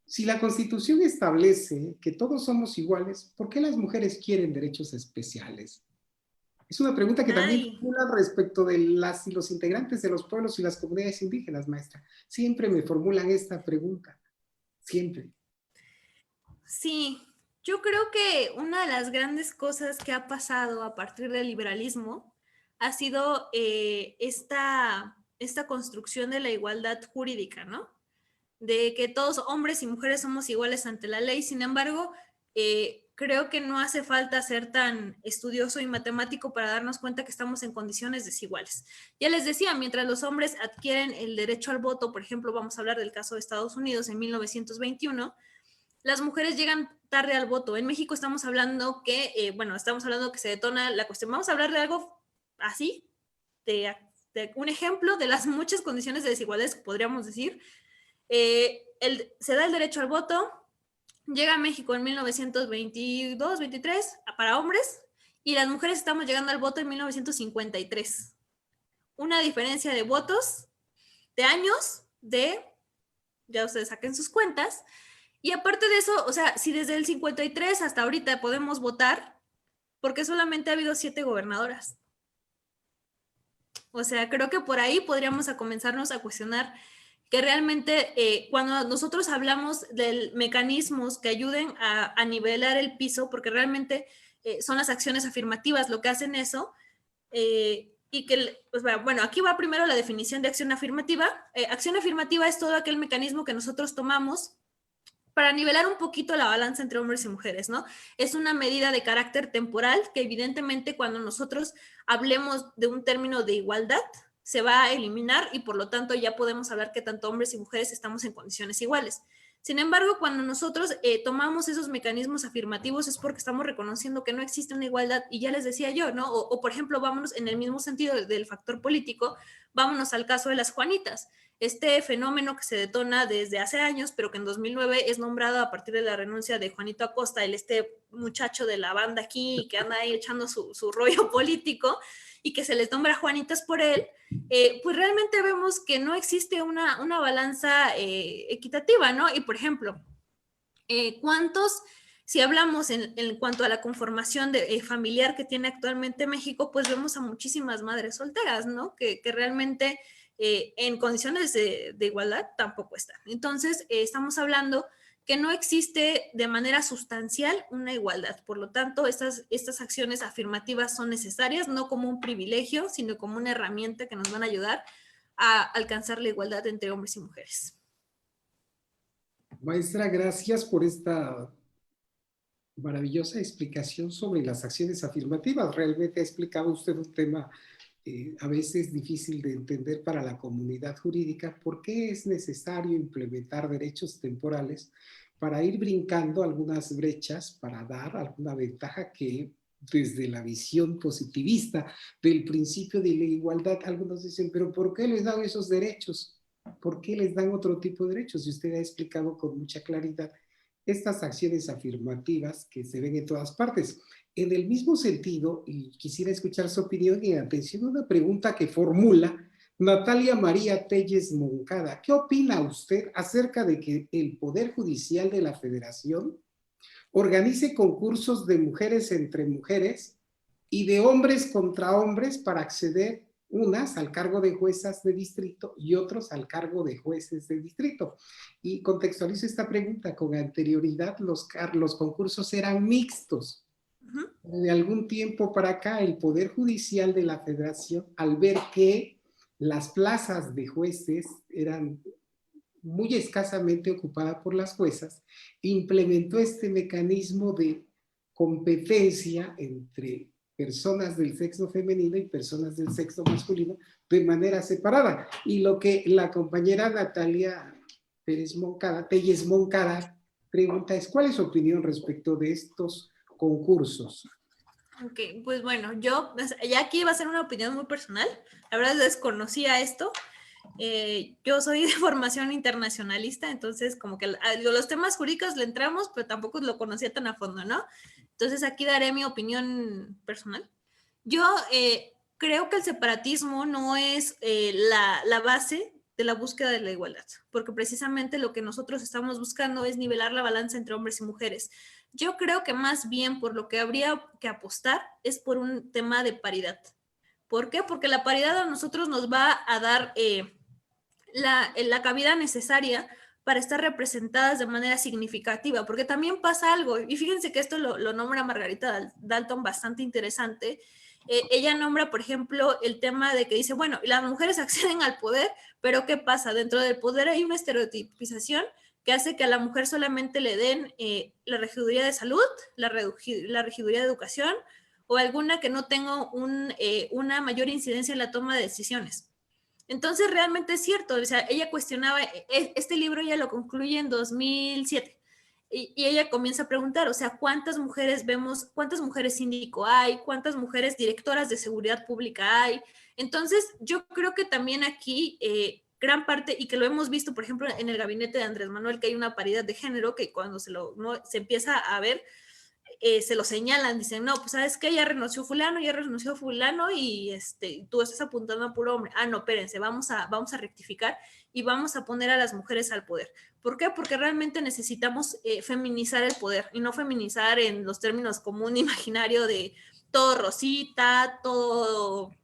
si la Constitución establece que todos somos iguales, ¿por qué las mujeres quieren derechos especiales? Es una pregunta que también Ay, formula respecto de las y los integrantes de los pueblos y las comunidades indígenas, maestra. Siempre me formulan esta pregunta, siempre. sí, yo creo que una de las grandes cosas que ha pasado a partir del liberalismo ha sido esta construcción de la igualdad jurídica, ¿no? De que todos, hombres y mujeres, somos iguales ante la ley. Sin embargo, creo que no hace falta ser tan estudioso y matemático para darnos cuenta que estamos en condiciones desiguales. Ya les decía, mientras los hombres adquieren el derecho al voto, por ejemplo, vamos a hablar del caso de Estados Unidos en 1921, las mujeres llegan tarde al voto. En México estamos hablando estamos hablando que se detona la cuestión. Vamos a hablar de algo así, de un ejemplo de las muchas condiciones de desigualdad que podríamos decir. Se da el derecho al voto, llega a México en 1922, 23 para hombres, y las mujeres estamos llegando al voto en 1953. Una diferencia de votos, de años, ya ustedes saquen sus cuentas. Y aparte de eso, o sea, si desde el 53 hasta ahorita podemos votar, porque solamente ha habido 7 gobernadoras. O sea, creo que por ahí podríamos comenzarnos a cuestionar que realmente cuando nosotros hablamos de mecanismos que ayuden a nivelar el piso, porque realmente son las acciones afirmativas lo que hacen eso, y que, pues bueno, aquí va primero la definición de acción afirmativa. Acción afirmativa es todo aquel mecanismo que nosotros tomamos para nivelar un poquito la balanza entre hombres y mujeres, ¿no? Es una medida de carácter temporal que evidentemente cuando nosotros hablemos de un término de igualdad se va a eliminar, y por lo tanto ya podemos hablar que tanto hombres y mujeres estamos en condiciones iguales. Sin embargo, cuando nosotros tomamos esos mecanismos afirmativos es porque estamos reconociendo que no existe una igualdad, y ya les decía yo, ¿no? O por ejemplo, vámonos en el mismo sentido del factor político, vámonos al caso de las Juanitas, este fenómeno que se detona desde hace años, pero que en 2009 es nombrado a partir de la renuncia de Juanito Acosta, este muchacho de la banda aquí que anda ahí echando su rollo político, y que se les nombra Juanitas por él. Pues realmente vemos que no existe una balanza equitativa, ¿no? Y por ejemplo, ¿cuántos, si hablamos en cuanto a la conformación familiar que tiene actualmente México, pues vemos a muchísimas madres solteras, ¿no? Que realmente en condiciones de igualdad tampoco están. Entonces, estamos hablando que no existe de manera sustancial una igualdad. Por lo tanto, estas acciones afirmativas son necesarias, no como un privilegio, sino como una herramienta que nos van a ayudar a alcanzar la igualdad entre hombres y mujeres. Maestra, gracias por esta maravillosa explicación sobre las acciones afirmativas. Realmente ha explicado usted un tema a veces difícil de entender para la comunidad jurídica, por qué es necesario implementar derechos temporales para ir brincando algunas brechas, para dar alguna ventaja que desde la visión positivista del principio de la igualdad, algunos dicen, pero ¿por qué les dan esos derechos? ¿Por qué les dan otro tipo de derechos? Y usted ha explicado con mucha claridad estas acciones afirmativas que se ven en todas partes. En el mismo sentido, y quisiera escuchar su opinión y atención a una pregunta que formula Natalia María Telles Moncada. ¿Qué opina usted acerca de que el Poder Judicial de la Federación organice concursos de mujeres entre mujeres y de hombres contra hombres para acceder unas al cargo de juezas de distrito y otros al cargo de jueces de distrito? Y contextualizo esta pregunta: con anterioridad los concursos eran mixtos. De algún tiempo para acá, el Poder Judicial de la Federación, al ver que las plazas de jueces eran muy escasamente ocupada por las juezas, implementó este mecanismo de competencia entre personas del sexo femenino y personas del sexo masculino de manera separada. Y lo que la compañera Natalia Telles Moncada pregunta es, ¿cuál es su opinión respecto de estos concursos? Ok, pues bueno, yo ya aquí va a ser una opinión muy personal. La verdad desconocía esto. Yo soy de formación internacionalista, entonces como que los temas jurídicos le entramos, pero tampoco lo conocía tan a fondo, ¿no? Entonces aquí daré mi opinión personal. Yo creo que el separatismo no es la base de la búsqueda de la igualdad, porque precisamente lo que nosotros estamos buscando es nivelar la balanza entre hombres y mujeres. Yo creo que más bien por lo que habría que apostar es por un tema de paridad. ¿Por qué? Porque la paridad a nosotros nos va a dar la cabida necesaria para estar representadas de manera significativa, porque también pasa algo, y fíjense que esto lo nombra Margarita Dalton bastante interesante. Ella nombra, por ejemplo, el tema de que dice, bueno, las mujeres acceden al poder, pero ¿qué pasa? Dentro del poder hay una estereotipización que hace que a la mujer solamente le den la regiduría de salud, la regiduría de educación, o alguna que no tenga una mayor incidencia en la toma de decisiones. Entonces, realmente es cierto, o sea, ella cuestionaba, este libro ella lo concluye en 2007, y ella comienza a preguntar, o sea, ¿cuántas mujeres vemos, cuántas mujeres síndico hay, cuántas mujeres directoras de seguridad pública hay? Entonces, yo creo que también aquí gran parte, y que lo hemos visto, por ejemplo, en el gabinete de Andrés Manuel, que hay una paridad de género que cuando se empieza a ver, se lo señalan, dicen, no, pues sabes qué, ya renunció fulano y tú estás apuntando a puro hombre. Ah, no, espérense, vamos a rectificar y vamos a poner a las mujeres al poder. ¿Por qué? Porque realmente necesitamos feminizar el poder y no feminizar en los términos común imaginario de todo rosita, todos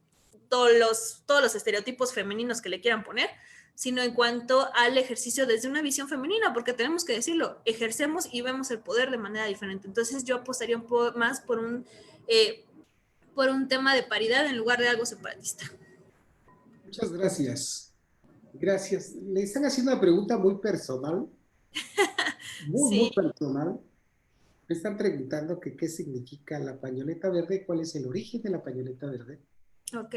los estereotipos femeninos que le quieran poner, sino en cuanto al ejercicio desde una visión femenina, porque tenemos que decirlo, ejercemos y vemos el poder de manera diferente. Entonces yo apostaría un poco más por un tema de paridad en lugar de algo separatista. Muchas gracias. Gracias. Le están haciendo una pregunta muy personal, muy Sí, personal. Me están preguntando que qué significa la pañoleta verde, cuál es el origen de la pañoleta verde. ok.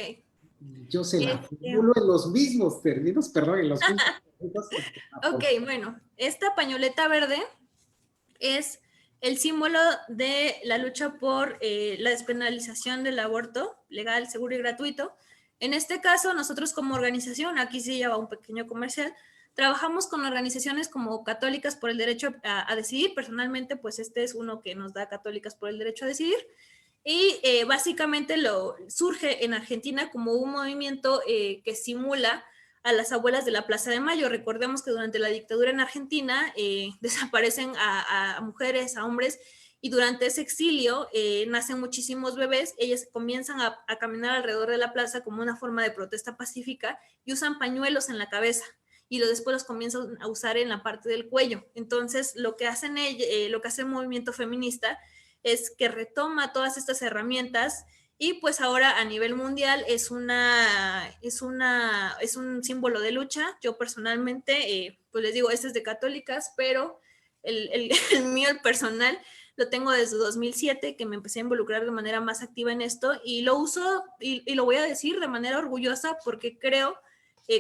Yo se la Este, formulo en los mismos términos, perdón, en los mismos términos. ok, bueno, esta pañoleta verde es el símbolo de la lucha por la despenalización del aborto legal, seguro y gratuito. En este caso, nosotros como organización, aquí sí lleva un pequeño comercial, trabajamos con organizaciones como Católicas por el Derecho a Decidir. Personalmente, pues este es uno que nos da Católicas por el Derecho a Decidir. Y básicamente surge en Argentina como un movimiento que simula a las abuelas de la Plaza de Mayo. Recordemos que durante la dictadura en Argentina desaparecen a mujeres, a hombres, y durante ese exilio nacen muchísimos bebés. Ellas comienzan a caminar alrededor de la plaza como una forma de protesta pacífica y usan pañuelos en la cabeza y después los comienzan a usar en la parte del cuello. Entonces, lo que hace el movimiento feminista es que retoma todas estas herramientas y pues ahora a nivel mundial es un símbolo de lucha. Yo personalmente, pues les digo, este es de católicas, pero el mío, el personal, lo tengo desde 2007, que me empecé a involucrar de manera más activa en esto, y lo uso, y lo voy a decir de manera orgullosa, porque creo,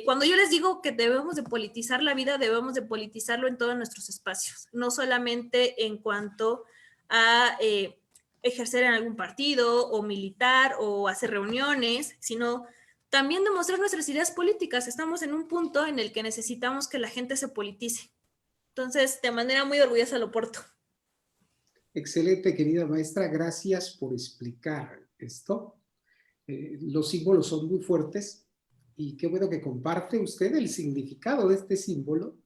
cuando yo les digo que debemos de politizar la vida, debemos de politizarlo en todos nuestros espacios, no solamente en cuanto a ejercer en algún partido, o militar, o hacer reuniones, sino también demostrar nuestras ideas políticas. Estamos en un punto en el que necesitamos que la gente se politice. Entonces, de manera muy orgullosa lo porto. Excelente, querida maestra. Gracias por explicar esto. Los símbolos son muy fuertes y qué bueno que comparte usted el significado de este símbolo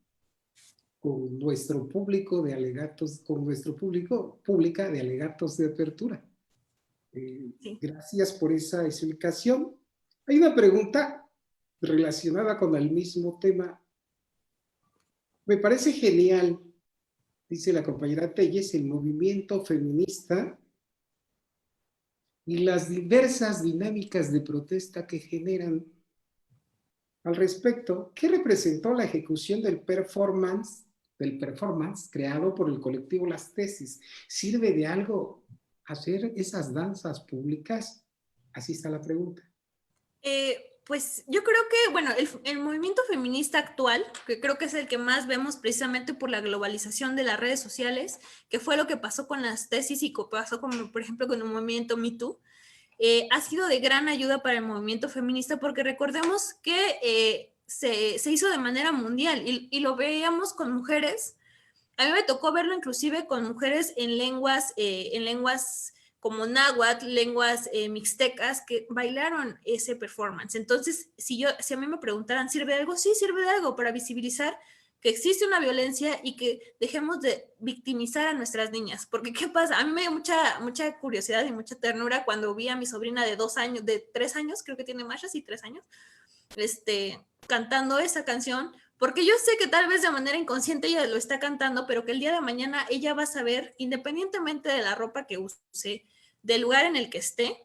con nuestro público de alegatos, con nuestro público pública de alegatos de apertura. Sí. Gracias por esa explicación. Hay una pregunta relacionada con el mismo tema. Me parece genial, dice la compañera Telles, el movimiento feminista y las diversas dinámicas de protesta que generan. Al respecto, ¿qué representó la ejecución del performance creado por el colectivo Las Tesis? ¿Sirve de algo hacer esas danzas públicas? Así está la pregunta. Pues yo creo que, bueno, el movimiento feminista actual, que creo que es el que más vemos precisamente por la globalización de las redes sociales, que fue lo que pasó con las tesis y que pasó, como, por ejemplo, con el movimiento Me Too, ha sido de gran ayuda para el movimiento feminista, porque recordemos que se hizo de manera mundial y lo veíamos con mujeres. A mí me tocó verlo inclusive con mujeres en lenguas como náhuatl, lenguas mixtecas, que bailaron ese performance. Entonces, si a mí me preguntaran, ¿sirve de algo? Sí, sirve de algo para visibilizar que existe una violencia y que dejemos de victimizar a nuestras niñas. Porque, ¿qué pasa? A mí me dio mucha curiosidad y mucha ternura cuando vi a mi sobrina de 2 años, de 3 años, creo que tiene más, así 3 años, cantando esa canción, porque yo sé que tal vez de manera inconsciente ella lo está cantando, pero que el día de mañana ella va a saber, independientemente de la ropa que use, del lugar en el que esté,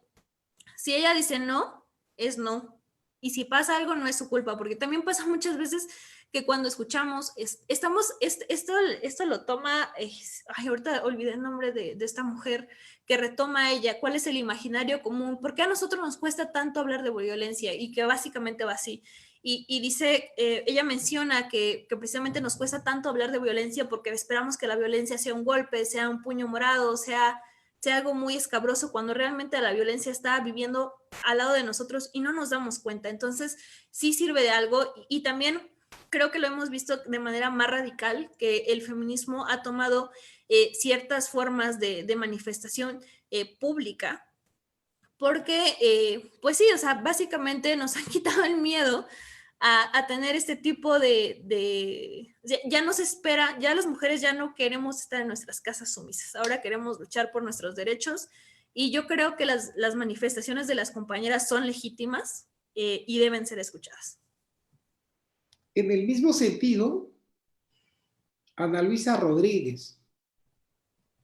si ella dice no, es no. Y si pasa algo, no es su culpa, porque también pasa muchas veces que cuando escuchamos, esto lo toma, ay, ahorita olvidé el nombre de esta mujer que retoma ella, cuál es el imaginario común, por qué a nosotros nos cuesta tanto hablar de violencia, y que básicamente va así. Y dice, ella menciona que precisamente nos cuesta tanto hablar de violencia porque esperamos que la violencia sea un golpe, sea un puño morado, sea algo muy escabroso, cuando realmente la violencia está viviendo al lado de nosotros y no nos damos cuenta. Entonces, sí sirve de algo, y también creo que lo hemos visto de manera más radical, que el feminismo ha tomado ciertas formas de manifestación pública, porque, pues sí, o sea, básicamente nos han quitado el miedo a tener este tipo ya no se espera, ya las mujeres ya no queremos estar en nuestras casas sumisas, ahora queremos luchar por nuestros derechos, y yo creo que las manifestaciones de las compañeras son legítimas y deben ser escuchadas. En el mismo sentido, Ana Luisa Rodríguez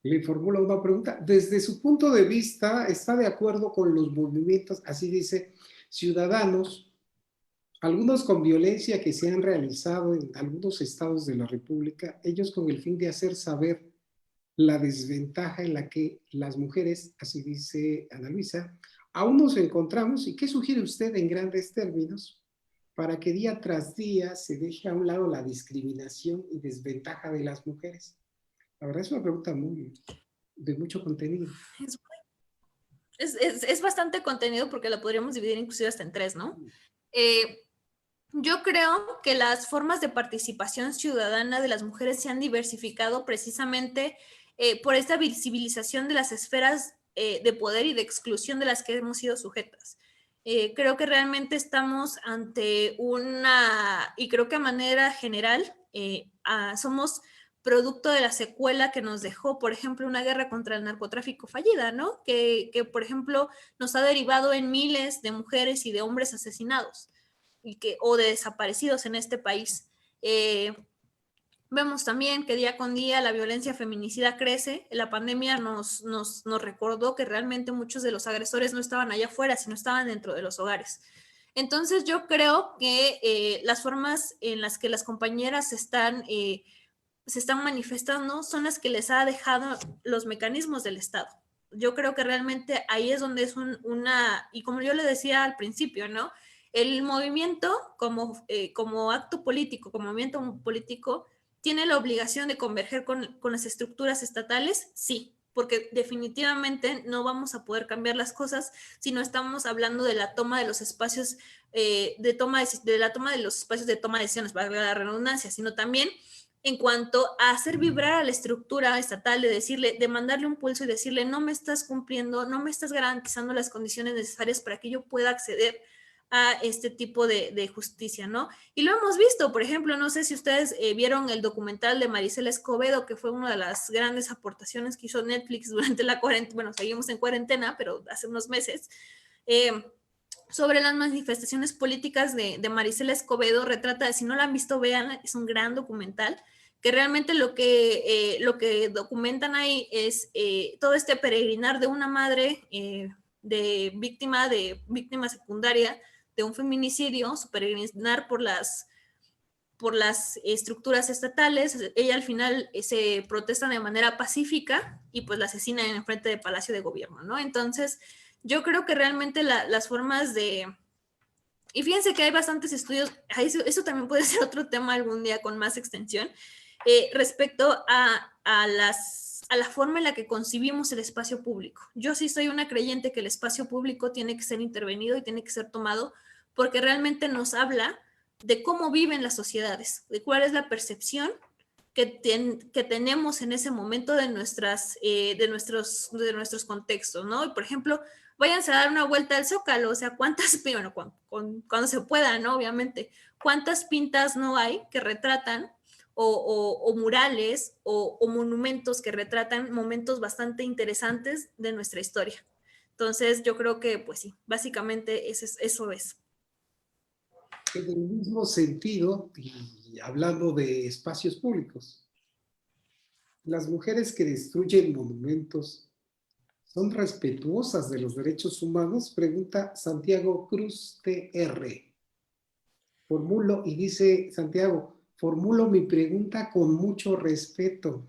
le formula una pregunta. Desde su punto de vista, ¿está de acuerdo con los movimientos, así dice, ciudadanos, algunos con violencia, que se han realizado en algunos estados de la República, ellos con el fin de hacer saber la desventaja en la que las mujeres, así dice Ana Luisa, aún nos encontramos? ¿Y qué sugiere usted en grandes términos para que día tras día se deje a un lado la discriminación y desventaja de las mujeres? La verdad es una pregunta de mucho contenido. Es bastante contenido, porque la podríamos dividir inclusive hasta en tres, ¿no? Yo creo que las formas de participación ciudadana de las mujeres se han diversificado precisamente por esta visibilización de las esferas de poder y de exclusión de las que hemos sido sujetas. Creo que realmente estamos ante y creo que a manera general somos producto de la secuela que nos dejó, por ejemplo, una guerra contra el narcotráfico fallida, ¿no? Que por ejemplo, nos ha derivado en miles de mujeres y de hombres asesinados o de desaparecidos en este país. Vemos también que día con día la violencia feminicida crece. La pandemia nos recordó que realmente muchos de los agresores no estaban allá afuera, sino estaban dentro de los hogares. Entonces yo creo que las formas en las que las compañeras están se están manifestando son las que les ha dejado los mecanismos del Estado. Yo creo que realmente ahí es donde es y como yo le decía al principio, ¿no? El movimiento como acto político, como movimiento político, ¿tiene la obligación de converger con las estructuras estatales? Sí, porque definitivamente no vamos a poder cambiar las cosas si no estamos hablando de la toma de los espacios, de la toma de los espacios de toma de decisiones, valga la redundancia, sino también en cuanto a hacer vibrar a la estructura estatal, de decirle, de mandarle un pulso y decirle, no me estás cumpliendo, no me estás garantizando las condiciones necesarias para que yo pueda acceder a este tipo de justicia, ¿no? Y lo hemos visto, por ejemplo, no sé si ustedes vieron el documental de Marisela Escobedo, que fue una de las grandes aportaciones que hizo Netflix durante la cuarentena, bueno, seguimos en cuarentena, pero hace unos meses, sobre las manifestaciones políticas de Marisela Escobedo. Retrata, si no la han visto, vean, es un gran documental, que realmente lo que documentan ahí es todo este peregrinar de una madre de víctima secundaria de un feminicidio, su peregrinar por las estructuras estatales. Ella al final se protesta de manera pacífica y pues la asesinan en frente del Palacio de Gobierno, ¿no? Entonces, yo creo que realmente las formas de... Y fíjense que hay bastantes estudios, eso también puede ser otro tema algún día con más extensión, respecto a la forma en la que concibimos el espacio público. Yo sí soy una creyente que el espacio público tiene que ser intervenido y tiene que ser tomado porque realmente nos habla de cómo viven las sociedades, de cuál es la percepción que tenemos en ese momento de nuestros contextos, ¿no? Y por ejemplo, váyanse a dar una vuelta al Zócalo, o sea, cuántas, bueno, cuando se pueda, ¿no? Obviamente, cuántas pintas no hay que retratan o murales o monumentos que retratan momentos bastante interesantes de nuestra historia. Entonces, yo creo que, pues sí, básicamente eso es. En el mismo sentido, y hablando de espacios públicos, las mujeres que destruyen monumentos son respetuosas de los derechos humanos, pregunta Santiago Cruz TR. Formulo, y dice Santiago, formulo mi pregunta con mucho respeto.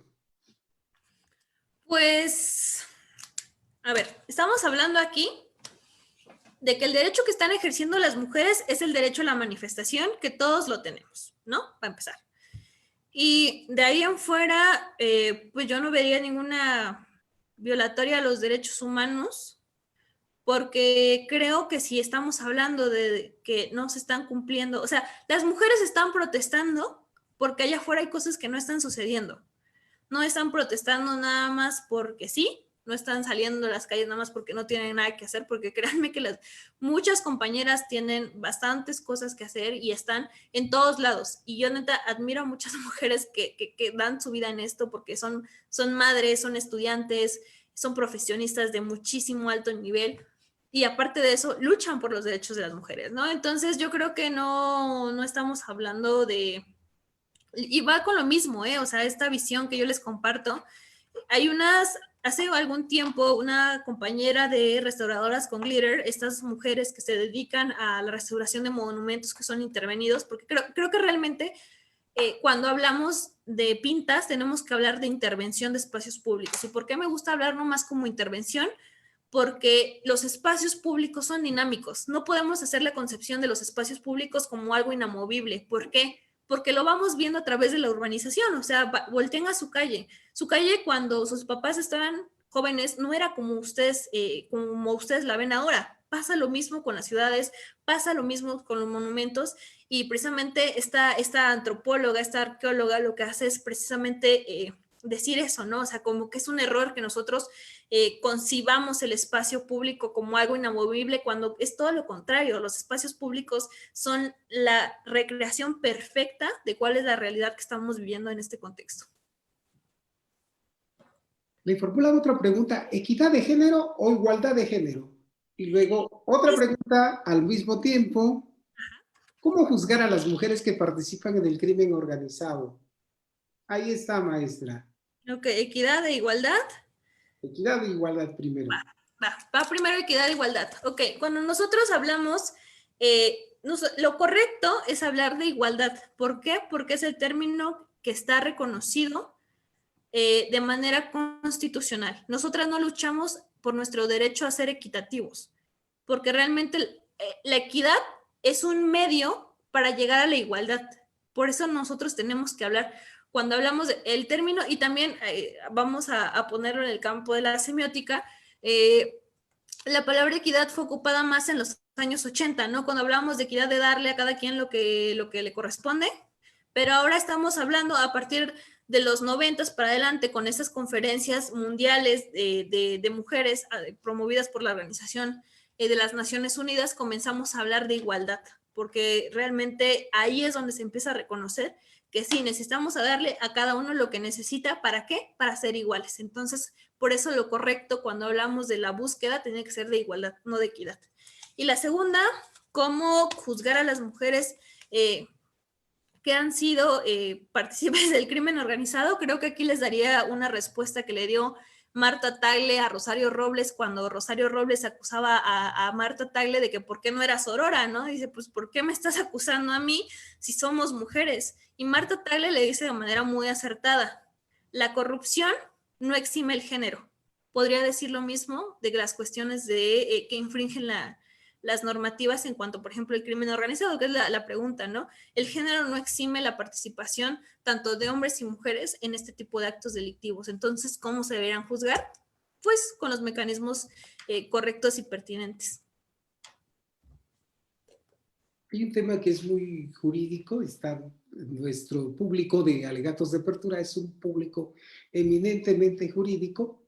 Pues, a ver, estamos hablando aquí de que el derecho que están ejerciendo las mujeres es el derecho a la manifestación, que todos lo tenemos, ¿no? Para empezar. Y de ahí en fuera, pues yo no vería ninguna violatoria a los derechos humanos, porque creo que si estamos hablando de que no se están cumpliendo, o sea, las mujeres están protestando porque allá afuera hay cosas que no están sucediendo. No están protestando nada más porque sí, no están saliendo a las calles nada más porque no tienen nada que hacer, porque créanme que muchas compañeras tienen bastantes cosas que hacer y están en todos lados. Y yo neta admiro a muchas mujeres que dan su vida en esto porque son madres, son estudiantes, son profesionistas de muchísimo alto nivel. Y aparte de eso, luchan por los derechos de las mujeres, ¿no? Entonces yo creo que no estamos hablando de... Y va con lo mismo, ¿eh? O sea, esta visión que yo les comparto. Hace algún tiempo, una compañera de restauradoras con glitter, estas mujeres que se dedican a la restauración de monumentos que son intervenidos, porque creo que realmente cuando hablamos de pintas tenemos que hablar de intervención de espacios públicos. ¿Y por qué me gusta hablar no más como intervención? Porque los espacios públicos son dinámicos. No podemos hacer la concepción de los espacios públicos como algo inamovible. ¿Por qué? Porque lo vamos viendo a través de la urbanización. O sea, volteen a su calle. Su calle, cuando sus papás estaban jóvenes, no era como ustedes la ven ahora. Pasa lo mismo con las ciudades, pasa lo mismo con los monumentos, y precisamente esta antropóloga, esta arqueóloga, lo que hace es precisamente decir eso, ¿no? O sea, como que es un error que nosotros concibamos el espacio público como algo inamovible, cuando es todo lo contrario. Los espacios públicos son la recreación perfecta de cuál es la realidad que estamos viviendo en este contexto. Le formulaba otra pregunta, ¿equidad de género o igualdad de género? Y luego otra pregunta al mismo tiempo, ¿cómo juzgar a las mujeres que participan en el crimen organizado? Ahí está, maestra. Ok, equidad e igualdad. Equidad e igualdad primero. Va primero equidad e igualdad. Ok, cuando nosotros hablamos, lo correcto es hablar de igualdad. ¿Por qué? Porque es el término que está reconocido de manera constitucional. Nosotras no luchamos por nuestro derecho a ser equitativos, porque realmente la equidad es un medio para llegar a la igualdad. Por eso nosotros tenemos que hablar, cuando hablamos del término, y también vamos a ponerlo en el campo de la semiótica, la palabra equidad fue ocupada más en los años 80, ¿no? Cuando hablábamos de equidad, de darle a cada quien lo que le corresponde, pero ahora estamos hablando a partir de los 90 para adelante, con esas conferencias mundiales de mujeres promovidas por la Organización de las Naciones Unidas, comenzamos a hablar de igualdad, porque realmente ahí es donde se empieza a reconocer que sí, necesitamos darle a cada uno lo que necesita. ¿Para qué? Para ser iguales. Entonces, por eso lo correcto cuando hablamos de la búsqueda tiene que ser de igualdad, no de equidad. Y la segunda, cómo juzgar a las mujeres que han sido partícipes del crimen organizado. Creo que aquí les daría una respuesta que le dio Marta Tagle a Rosario Robles cuando Rosario Robles acusaba a Marta Tagle de que por qué no era sorora, ¿no? Dice, pues, ¿por qué me estás acusando a mí si somos mujeres? Y Marta Tagle le dice de manera muy acertada, la corrupción no exime el género. Podría decir lo mismo de las cuestiones de que infringen las normativas en cuanto, por ejemplo, el crimen organizado, que es la pregunta, ¿no? El género no exime la participación tanto de hombres y mujeres en este tipo de actos delictivos. Entonces, ¿cómo se deberían juzgar? Pues con los mecanismos correctos y pertinentes. Hay un tema que es muy jurídico, está nuestro público de alegatos de apertura, es un público eminentemente jurídico,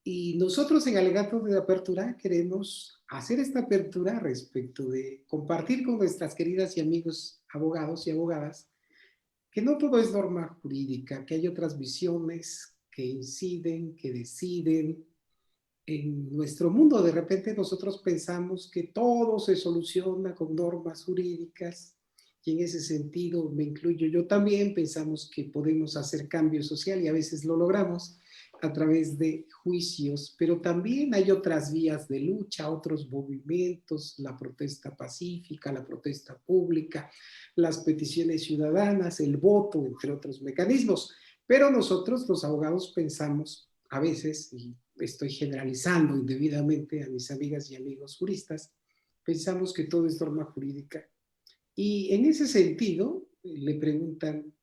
y nosotros en alegatos de apertura queremos hacer esta apertura respecto de compartir con nuestras queridas y amigos abogados y abogadas que no todo es norma jurídica, que hay otras visiones que inciden, que deciden. En nuestro mundo de repente nosotros pensamos que todo se soluciona con normas jurídicas, y en ese sentido me incluyo yo también, pensamos que podemos hacer cambio social y a veces lo logramos a través de juicios, pero también hay otras vías de lucha, otros movimientos, la protesta pacífica, la protesta pública, las peticiones ciudadanas, el voto, entre otros mecanismos. Pero nosotros los abogados pensamos a veces, y estoy generalizando indebidamente a mis amigas y amigos juristas, pensamos que todo es norma jurídica. Y en ese sentido, le preguntan,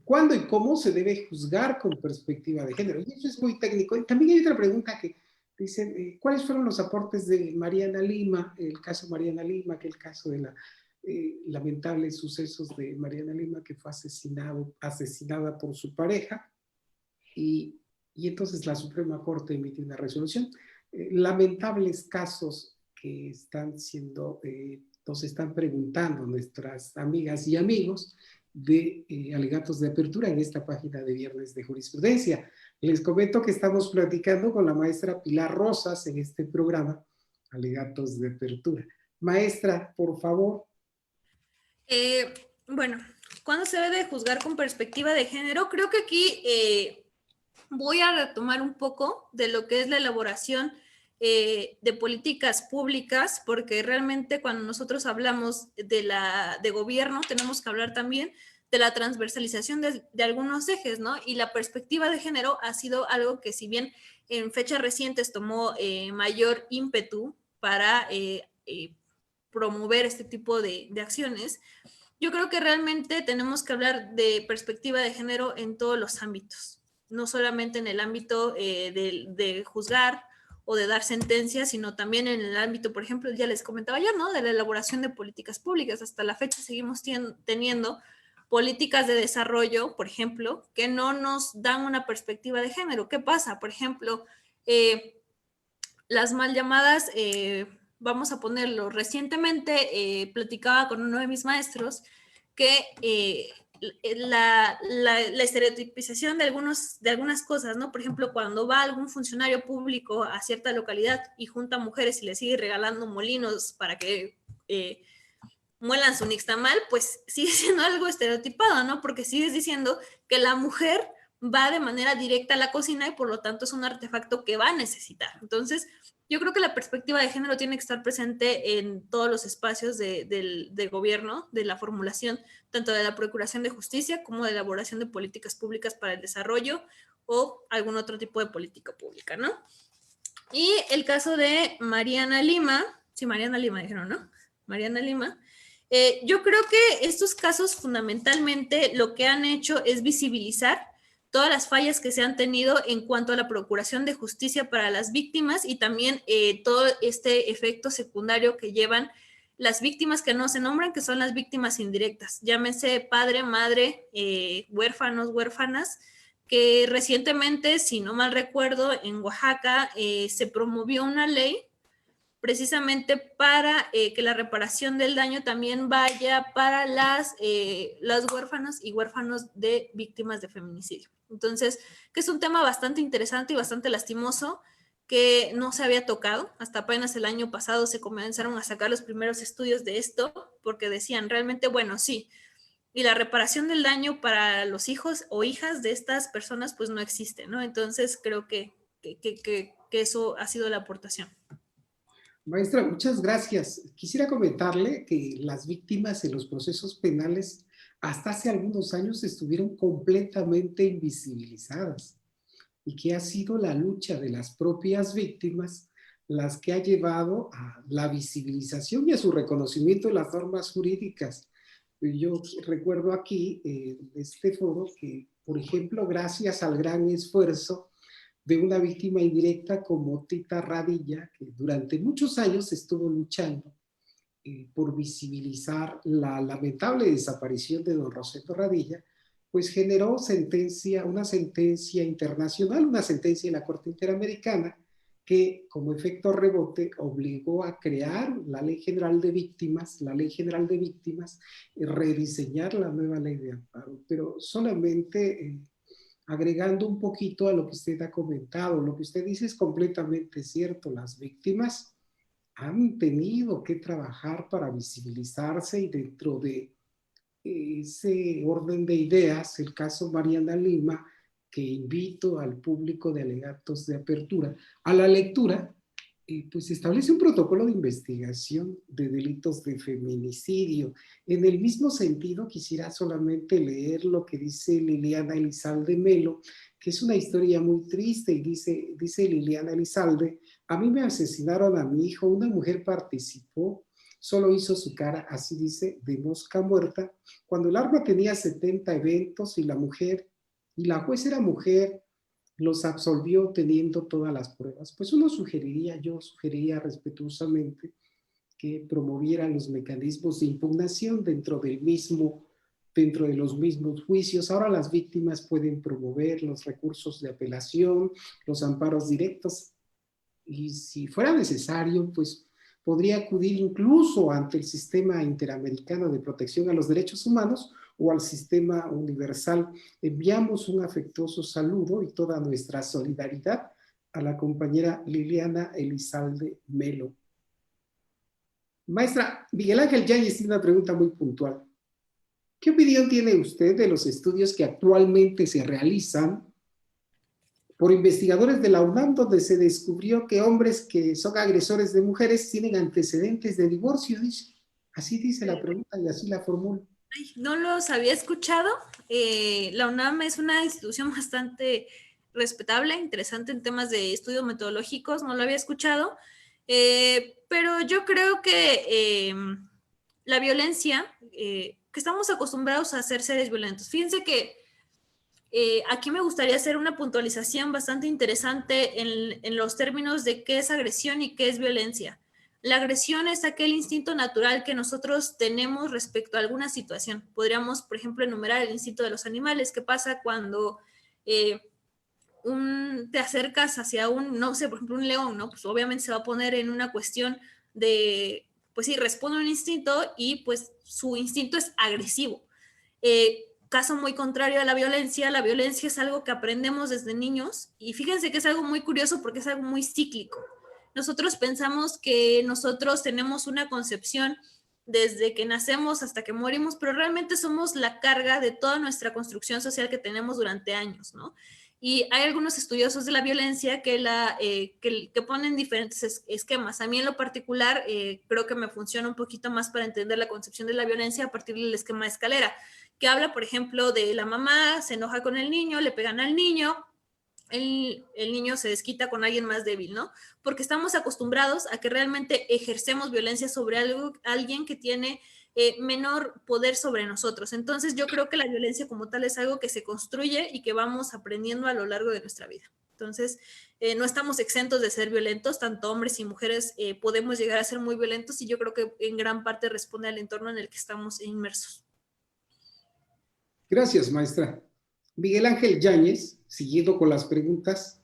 ¿cuándo y cómo se debe juzgar con perspectiva de género? Y eso es muy técnico. Y también hay otra pregunta que dicen, ¿cuáles fueron los aportes de Mariana Lima, el caso Mariana Lima, que el caso de la lamentables sucesos de Mariana Lima, que fue asesinada por su pareja? Y entonces la Suprema Corte emitió una resolución. Lamentables casos que están siendo, nos están preguntando nuestras amigas y amigos de alegatos de apertura en esta página de Viernes de Jurisprudencia. Les comento que estamos platicando con la maestra Pilar Rosas en este programa, Alegatos de Apertura. Maestra, por favor. Bueno, ¿cuándo se debe juzgar con perspectiva de género? Creo que aquí voy a retomar un poco de lo que es la elaboración de políticas públicas, porque realmente cuando nosotros hablamos de gobierno tenemos que hablar también de la transversalización de algunos ejes, ¿no? Y la perspectiva de género ha sido algo que, si bien en fechas recientes tomó mayor ímpetu para promover este tipo de acciones, yo creo que realmente tenemos que hablar de perspectiva de género en todos los ámbitos, no solamente en el ámbito de juzgar o de dar sentencias, sino también en el ámbito, por ejemplo, ya les comentaba yo, ¿no? De la elaboración de políticas públicas. Hasta la fecha seguimos teniendo políticas de desarrollo, por ejemplo, que no nos dan una perspectiva de género. ¿Qué pasa? Por ejemplo, las mal llamadas, vamos a ponerlo, recientemente platicaba con uno de mis maestros que la estereotipización de algunas cosas, ¿no? Por ejemplo, cuando va algún funcionario público a cierta localidad y junta mujeres y le sigue regalando molinos para que muelan su nixtamal, pues sigue siendo algo estereotipado, ¿no? Porque sigues diciendo que la mujer va de manera directa a la cocina y por lo tanto es un artefacto que va a necesitar. Entonces, Yo creo que la perspectiva de género tiene que estar presente en todos los espacios del gobierno, de la formulación, tanto de la Procuración de Justicia como de elaboración de políticas públicas para el desarrollo o algún otro tipo de política pública, ¿no? Y el caso de Mariana Lima, sí, Mariana Lima dijeron, ¿no? Mariana Lima. Yo creo que estos casos fundamentalmente lo que han hecho es visibilizar todas las fallas que se han tenido en cuanto a la procuración de justicia para las víctimas y también todo este efecto secundario que llevan las víctimas que no se nombran, que son las víctimas indirectas, llámense padre, madre, huérfanos, huérfanas, que recientemente, si no mal recuerdo, en Oaxaca se promovió una ley precisamente para que la reparación del daño también vaya para las huérfanas y huérfanos de víctimas de feminicidio. Entonces, que es un tema bastante interesante y bastante lastimoso que no se había tocado. Hasta apenas el año pasado se comenzaron a sacar los primeros estudios de esto, porque decían realmente, bueno, sí, y la reparación del daño para los hijos o hijas de estas personas pues no existe, ¿no? Entonces creo que eso ha sido la aportación. Maestra, muchas gracias. Quisiera comentarle que las víctimas en los procesos penales hasta hace algunos años estuvieron completamente invisibilizadas y que ha sido la lucha de las propias víctimas las que ha llevado a la visibilización y a su reconocimiento en las normas jurídicas. Yo recuerdo aquí, en este foro, que, por ejemplo, gracias al gran esfuerzo de una víctima indirecta como Tita Radilla, que durante muchos años estuvo luchando por visibilizar la lamentable desaparición de don Rosendo Radilla, pues generó una sentencia internacional, una sentencia de la Corte Interamericana, que como efecto rebote obligó a crear la Ley General de Víctimas, rediseñar la nueva Ley de Amparo, pero solamente agregando un poquito a lo que usted ha comentado. Lo que usted dice es completamente cierto. Las víctimas han tenido que trabajar para visibilizarse y dentro de ese orden de ideas, el caso Mariana Lima, que invito al público de alegatos de apertura a la lectura, pues establece un protocolo de investigación de delitos de feminicidio. En el mismo sentido, quisiera solamente leer lo que dice Liliana Elizalde Melo, que es una historia muy triste, y dice Liliana Elizalde: a mí me asesinaron a mi hijo, una mujer participó, solo hizo su cara, así dice, de mosca muerta, cuando el arma tenía 70 eventos y la juez era mujer, los absolvió teniendo todas las pruebas. Pues yo sugeriría respetuosamente que promovieran los mecanismos de impugnación dentro de los mismos juicios. Ahora las víctimas pueden promover los recursos de apelación, los amparos directos, y si fuera necesario, pues podría acudir incluso ante el Sistema Interamericano de Protección a los Derechos Humanos o al Sistema Universal. Enviamos un afectuoso saludo y toda nuestra solidaridad a la compañera Liliana Elizalde Melo. Maestra, Miguel Ángel Yáñez tiene una pregunta muy puntual. ¿Qué opinión tiene usted de los estudios que actualmente se realizan por investigadores de la UNAM, donde se descubrió que hombres que son agresores de mujeres tienen antecedentes de divorcio? Así dice la pregunta y así la formulo. No los había escuchado. La UNAM es una institución bastante respetable, interesante en temas de estudios metodológicos, no lo había escuchado, pero yo creo que la violencia, que estamos acostumbrados a ser seres violentos. Fíjense que aquí me gustaría hacer una puntualización bastante interesante en los términos de qué es agresión y qué es violencia. La agresión es aquel instinto natural que nosotros tenemos respecto a alguna situación. Podríamos, por ejemplo, enumerar el instinto de los animales. ¿Qué pasa cuando te acercas hacia no sé, por ejemplo, un león, ¿no? Pues obviamente se va a poner en una cuestión de, pues sí, responde a un instinto y pues su instinto es agresivo. Caso muy contrario a la violencia es algo que aprendemos desde niños y fíjense que es algo muy curioso porque es algo muy cíclico. Nosotros pensamos que nosotros tenemos una concepción desde que nacemos hasta que morimos, pero realmente somos la carga de toda nuestra construcción social que tenemos durante años, ¿no? Y hay algunos estudiosos de la violencia que ponen diferentes esquemas. A mí en lo particular creo que me funciona un poquito más para entender la concepción de la violencia a partir del esquema de escalera, que habla, por ejemplo, de la mamá se enoja con el niño, le pegan al niño, el niño se desquita con alguien más débil, ¿no? Porque estamos acostumbrados a que realmente ejercemos violencia sobre alguien que tiene menor poder sobre nosotros. Entonces yo creo que la violencia como tal es algo que se construye y que vamos aprendiendo a lo largo de nuestra vida. Entonces, no estamos exentos de ser violentos, tanto hombres y mujeres podemos llegar a ser muy violentos y yo creo que en gran parte responde al entorno en el que estamos inmersos. Gracias, maestra. Miguel Ángel Yáñez, siguiendo con las preguntas,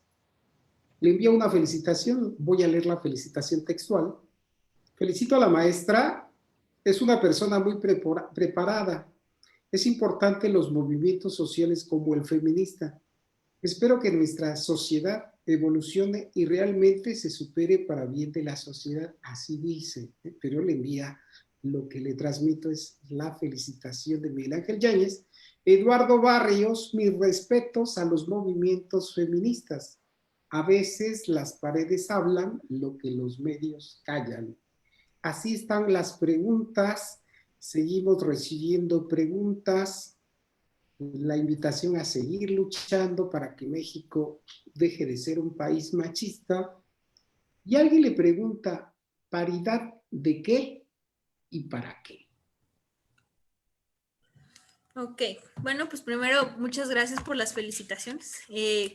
le envía una felicitación. Voy a leer la felicitación textual. Felicito a la maestra, es una persona muy preparada. Es importante los movimientos sociales como el feminista. Espero que nuestra sociedad evolucione y realmente se supere para bien de la sociedad, así dice, pero le envía, lo que le transmito es la felicitación de Miguel Ángel Yáñez. Eduardo Barrios, mis respetos a los movimientos feministas. A veces las paredes hablan lo que los medios callan. Así están las preguntas, seguimos recibiendo preguntas, la invitación a seguir luchando para que México deje de ser un país machista. Y alguien le pregunta, ¿paridad de qué y para qué? Ok, bueno, pues primero muchas gracias por las felicitaciones.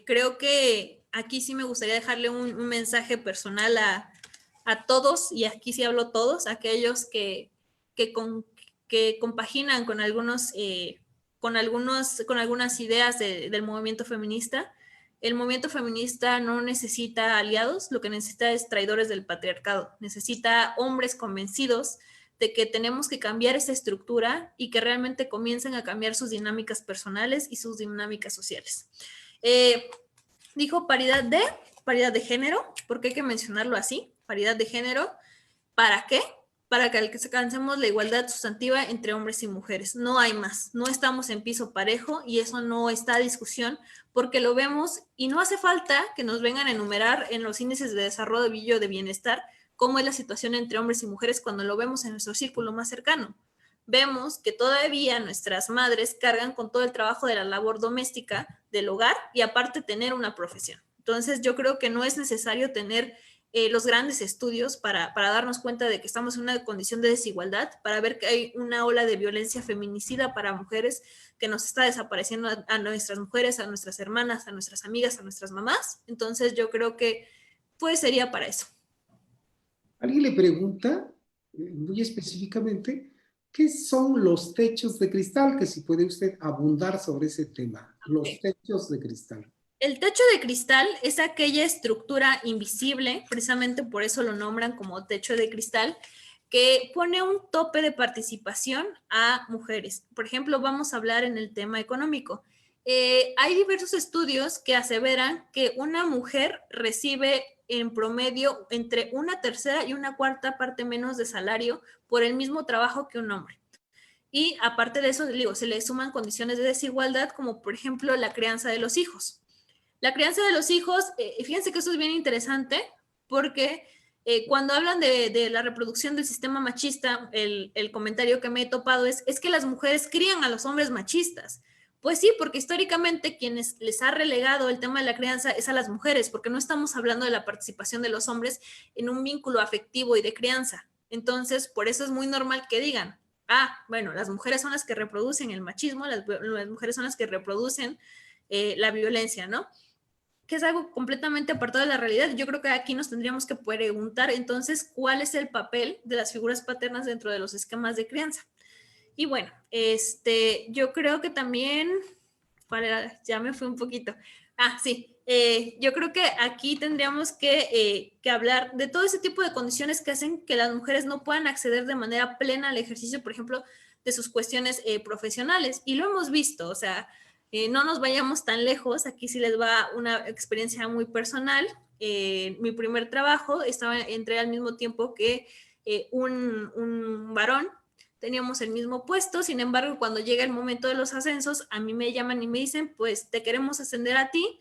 Creo que aquí sí me gustaría dejarle un mensaje personal a todos, y aquí sí hablo todos, aquellos que compaginan con algunas ideas del movimiento feminista. El movimiento feminista no necesita aliados, lo que necesita es traidores del patriarcado, necesita hombres convencidos de que tenemos que cambiar esa estructura y que realmente comiencen a cambiar sus dinámicas personales y sus dinámicas sociales. Dijo paridad de género, porque hay que mencionarlo así, paridad de género. ¿Para qué? Para que alcancemos la igualdad sustantiva entre hombres y mujeres. No hay más. No estamos en piso parejo y eso no está a discusión porque lo vemos y no hace falta que nos vengan a enumerar en los índices de desarrollo de bienestar cómo es la situación entre hombres y mujeres cuando lo vemos en nuestro círculo más cercano. Vemos que todavía nuestras madres cargan con todo el trabajo de la labor doméstica del hogar y aparte tener una profesión. Entonces yo creo que no es necesario tener los grandes estudios para darnos cuenta de que estamos en una condición de desigualdad, para ver que hay una ola de violencia feminicida para mujeres que nos está desapareciendo a nuestras mujeres, a nuestras hermanas, a nuestras amigas, a nuestras mamás. Entonces yo creo que pues sería para eso. Alguien le pregunta muy específicamente, ¿qué son los techos de cristal? Que si puede usted abundar sobre ese tema, los techos de cristal. El techo de cristal es aquella estructura invisible, precisamente por eso lo nombran como techo de cristal, que pone un tope de participación a mujeres. Por ejemplo, vamos a hablar en el tema económico. Hay diversos estudios que aseveran que una mujer recibe en promedio entre una tercera y una cuarta parte menos de salario por el mismo trabajo que un hombre. Y aparte de eso, digo, se le suman condiciones de desigualdad, como por ejemplo la crianza de los hijos. La crianza de los hijos, fíjense que eso es bien interesante porque cuando hablan de la reproducción del sistema machista, el comentario que me he topado es que las mujeres crían a los hombres machistas. Pues sí, porque históricamente quienes les ha relegado el tema de la crianza es a las mujeres, porque no estamos hablando de la participación de los hombres en un vínculo afectivo y de crianza. Entonces, por eso es muy normal que digan, bueno, las mujeres son las que reproducen el machismo, las mujeres son las que reproducen la violencia, ¿no? Que es algo completamente apartado de la realidad. Yo creo que aquí nos tendríamos que preguntar entonces cuál es el papel de las figuras paternas dentro de los esquemas de crianza. Y bueno, yo creo que también, ya me fui un poquito. Sí, yo creo que aquí tendríamos que hablar de todo ese tipo de condiciones que hacen que las mujeres no puedan acceder de manera plena al ejercicio, por ejemplo, de sus cuestiones profesionales. Y lo hemos visto, o sea, no nos vayamos tan lejos, aquí sí les va una experiencia muy personal. Mi primer trabajo, entré al mismo tiempo que un varón, teníamos el mismo puesto, sin embargo, cuando llega el momento de los ascensos, a mí me llaman y me dicen, pues te queremos ascender a ti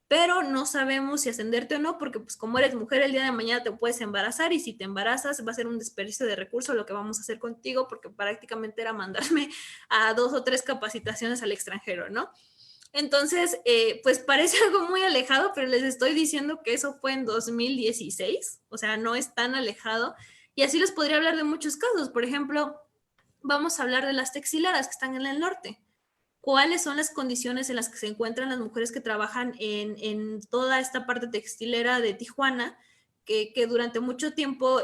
pero no sabemos si ascenderte o no, porque pues como eres mujer el día de mañana te puedes embarazar y si te embarazas va a ser un desperdicio de recursos lo que vamos a hacer contigo, porque prácticamente era mandarme a 2 o 3 capacitaciones al extranjero, ¿no? Entonces, pues parece algo muy alejado, pero les estoy diciendo que eso fue en 2016, o sea, no es tan alejado. Y así les podría hablar de muchos casos. Por ejemplo, vamos a hablar de las textileras que están en el norte. ¿Cuáles son las condiciones en las que se encuentran las mujeres que trabajan en toda esta parte textilera de Tijuana? Que durante mucho tiempo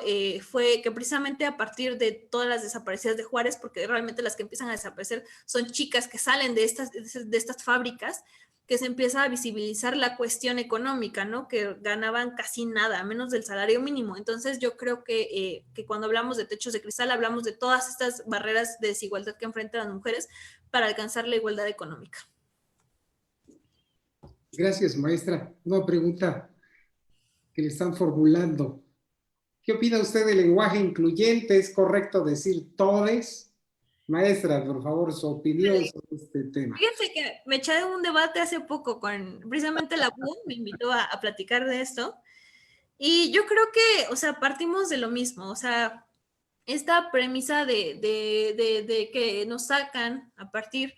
fue que precisamente a partir de todas las desaparecidas de Juárez, porque realmente las que empiezan a desaparecer son chicas que salen de estas fábricas, que se empieza a visibilizar la cuestión económica, ¿no? Que ganaban casi nada, menos del salario mínimo. Entonces yo creo que cuando hablamos de techos de cristal, hablamos de todas estas barreras de desigualdad que enfrentan las mujeres para alcanzar la igualdad económica. Gracias, maestra. Una pregunta que le están formulando. ¿Qué opina usted del lenguaje incluyente? ¿Es correcto decir todes? Maestra, por favor, su opinión sobre este tema. Fíjense que me eché un debate hace poco con precisamente la UNAM, me invitó a platicar de esto. Y yo creo que, o sea, partimos de lo mismo, o sea, esta premisa de que nos sacan a partir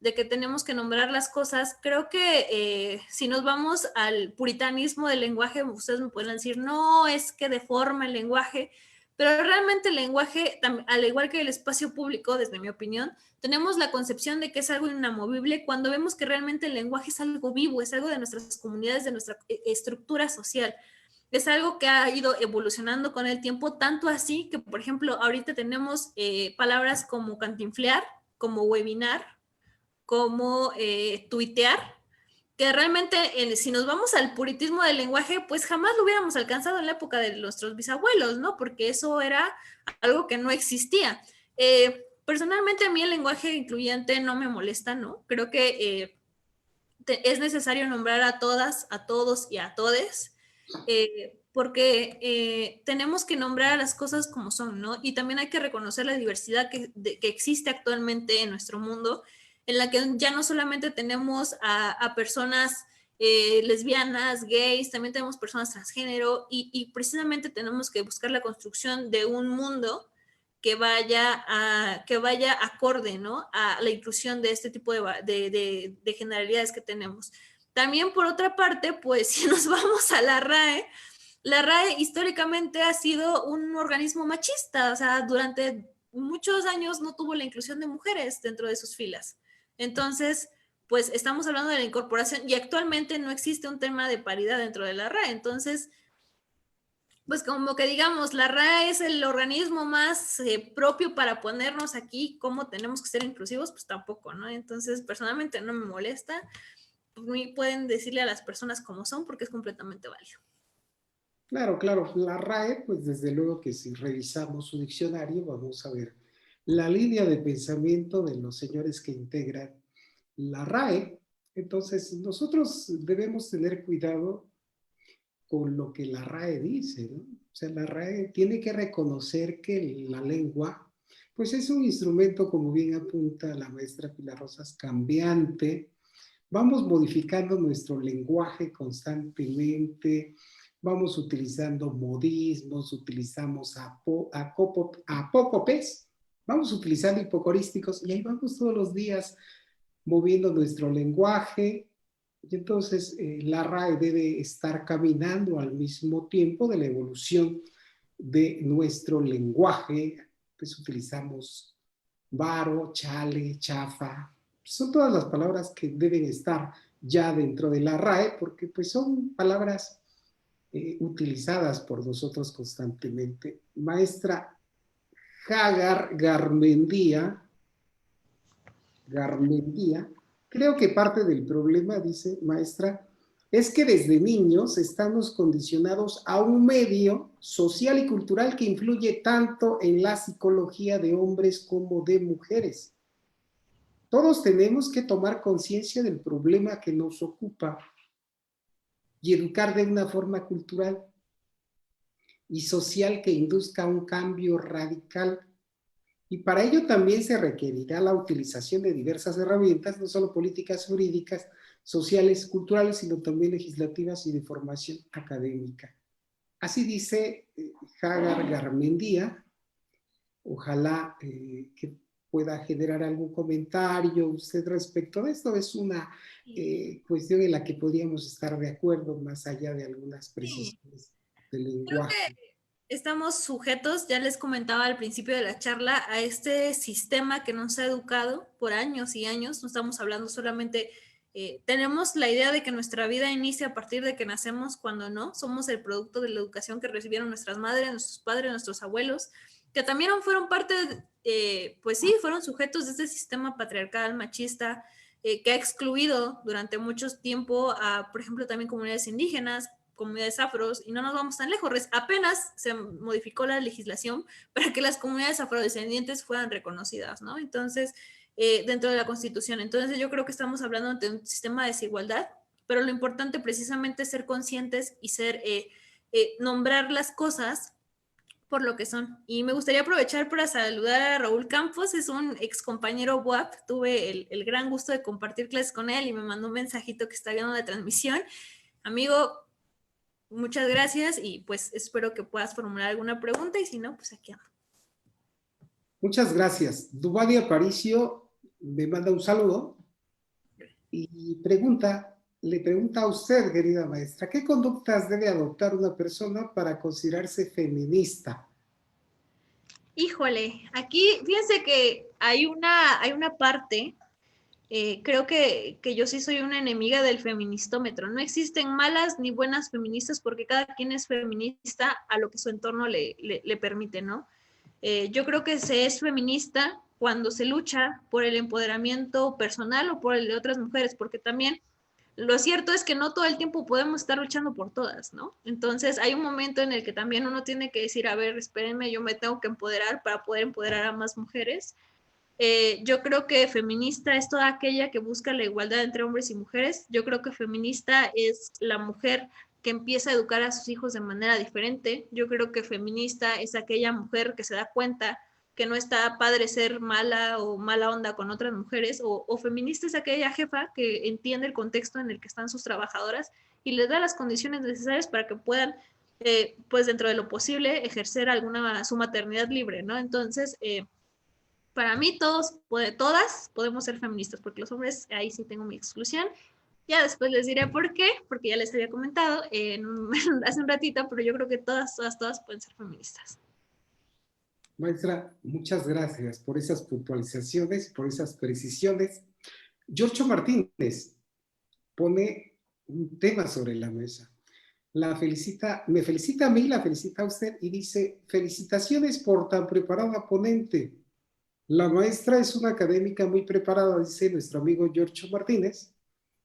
de que tenemos que nombrar las cosas, creo que si nos vamos al puritanismo del lenguaje, ustedes me pueden decir, no, es que deforma el lenguaje, pero realmente el lenguaje, al igual que el espacio público, desde mi opinión, tenemos la concepción de que es algo inamovible cuando vemos que realmente el lenguaje es algo vivo, es algo de nuestras comunidades, de nuestra estructura social. Es algo que ha ido evolucionando con el tiempo, tanto así que, por ejemplo, ahorita tenemos palabras como cantinflear, como webinar, como tuitear, que realmente si nos vamos al puritismo del lenguaje, pues jamás lo hubiéramos alcanzado en la época de nuestros bisabuelos, ¿no? Porque eso era algo que no existía. Personalmente a mí el lenguaje incluyente no me molesta, ¿no? Creo que es necesario nombrar a todas, a todos y a todes, porque tenemos que nombrar a las cosas como son, ¿no? Y también hay que reconocer la diversidad que existe actualmente en nuestro mundo, en la que ya no solamente tenemos a personas lesbianas, gays, también tenemos personas transgénero y precisamente tenemos que buscar la construcción de un mundo que vaya acorde, ¿no? A la inclusión de este tipo de generalidades que tenemos. También, por otra parte, pues si nos vamos a la RAE históricamente ha sido un organismo machista, o sea, durante muchos años no tuvo la inclusión de mujeres dentro de sus filas. Entonces, pues estamos hablando de la incorporación y actualmente no existe un tema de paridad dentro de la RAE. Entonces, pues como que digamos, la RAE es el organismo más propio para ponernos aquí cómo tenemos que ser inclusivos, pues tampoco, ¿no? Entonces, personalmente no me molesta. Pues, pueden decirle a las personas cómo son porque es completamente válido. Claro, claro. La RAE, pues desde luego que si revisamos su diccionario, vamos a ver la línea de pensamiento de los señores que integran la RAE. Entonces, nosotros debemos tener cuidado con lo que la RAE dice, ¿no? O sea, la RAE tiene que reconocer que la lengua, pues es un instrumento, como bien apunta la maestra Pilar Rosas, cambiante. Vamos modificando nuestro lenguaje constantemente, vamos utilizando modismos, utilizamos apócopes, vamos utilizando hipocorísticos y ahí vamos todos los días moviendo nuestro lenguaje. Y entonces la RAE debe estar caminando al mismo tiempo de la evolución de nuestro lenguaje. Pues utilizamos varo, chale, chafa. Son todas las palabras que deben estar ya dentro de la RAE porque pues son palabras utilizadas por nosotros constantemente. Maestra Hagar Garmendia, creo que parte del problema, dice maestra, es que desde niños estamos condicionados a un medio social y cultural que influye tanto en la psicología de hombres como de mujeres. Todos tenemos que tomar conciencia del problema que nos ocupa y educar de una forma cultural y social que induzca un cambio radical. Y para ello también se requerirá la utilización de diversas herramientas, no solo políticas jurídicas, sociales, culturales, sino también legislativas y de formación académica. Así dice Hagar Garmendia. Ojalá que pueda generar algún comentario usted respecto de esto. Es una cuestión en la que podríamos estar de acuerdo, más allá de algunas Sí, precisiones del creo lenguaje. que estamos sujetos, ya les comentaba al principio de la charla, a este sistema que nos ha educado por años y años. No estamos hablando solamente, tenemos la idea de que nuestra vida inicia a partir de que nacemos, cuando no, somos el producto de la educación que recibieron nuestras madres, nuestros padres, nuestros abuelos, que también fueron parte, pues sí, fueron sujetos de este sistema patriarcal, machista, que ha excluido durante mucho tiempo a, por ejemplo, también comunidades indígenas, comunidades afros, y no nos vamos tan lejos. Apenas se modificó la legislación para que las comunidades afrodescendientes fueran reconocidas, ¿no? Entonces, dentro de la Constitución. Entonces, yo creo que estamos hablando de un sistema de desigualdad, pero lo importante precisamente es ser conscientes y nombrar las cosas por lo que son. Y me gustaría aprovechar para saludar a Raúl Campos, es un ex compañero WAP, tuve el gran gusto de compartir clases con él y me mandó un mensajito que está viendo la transmisión. Amigo, muchas gracias y pues espero que puedas formular alguna pregunta y si no, pues aquí ando. Muchas gracias. Duvani Aparicio me manda un saludo y le pregunta a usted, querida maestra, ¿qué conductas debe adoptar una persona para considerarse feminista? Híjole, aquí fíjense que hay una parte, creo que yo sí soy una enemiga del feministómetro. No existen malas ni buenas feministas porque cada quien es feminista a lo que su entorno le permite, ¿no? Yo creo que se es feminista cuando se lucha por el empoderamiento personal o por el de otras mujeres, porque también lo cierto es que no todo el tiempo podemos estar luchando por todas, ¿no? Entonces hay un momento en el que también uno tiene que decir, a ver, espérenme, yo me tengo que empoderar para poder empoderar a más mujeres. Yo creo que feminista es toda aquella que busca la igualdad entre hombres y mujeres. Yo creo que feminista es la mujer que empieza a educar a sus hijos de manera diferente. Yo creo que feminista es aquella mujer que se da cuenta que no está padre ser mala o mala onda con otras mujeres, o feminista es aquella jefa que entiende el contexto en el que están sus trabajadoras y les da las condiciones necesarias para que puedan, pues dentro de lo posible, ejercer su maternidad libre, ¿no? Entonces, para mí todas podemos ser feministas, porque los hombres, ahí sí tengo mi exclusión. Ya después les diré por qué, porque ya les había comentado hace un ratito, pero yo creo que todas pueden ser feministas. Maestra, muchas gracias por esas puntualizaciones, por esas precisiones. Giorgio Martínez pone un tema sobre la mesa. Me felicita a mí, la felicita a usted y dice, felicitaciones por tan preparada ponente. La maestra es una académica muy preparada, dice nuestro amigo Giorgio Martínez,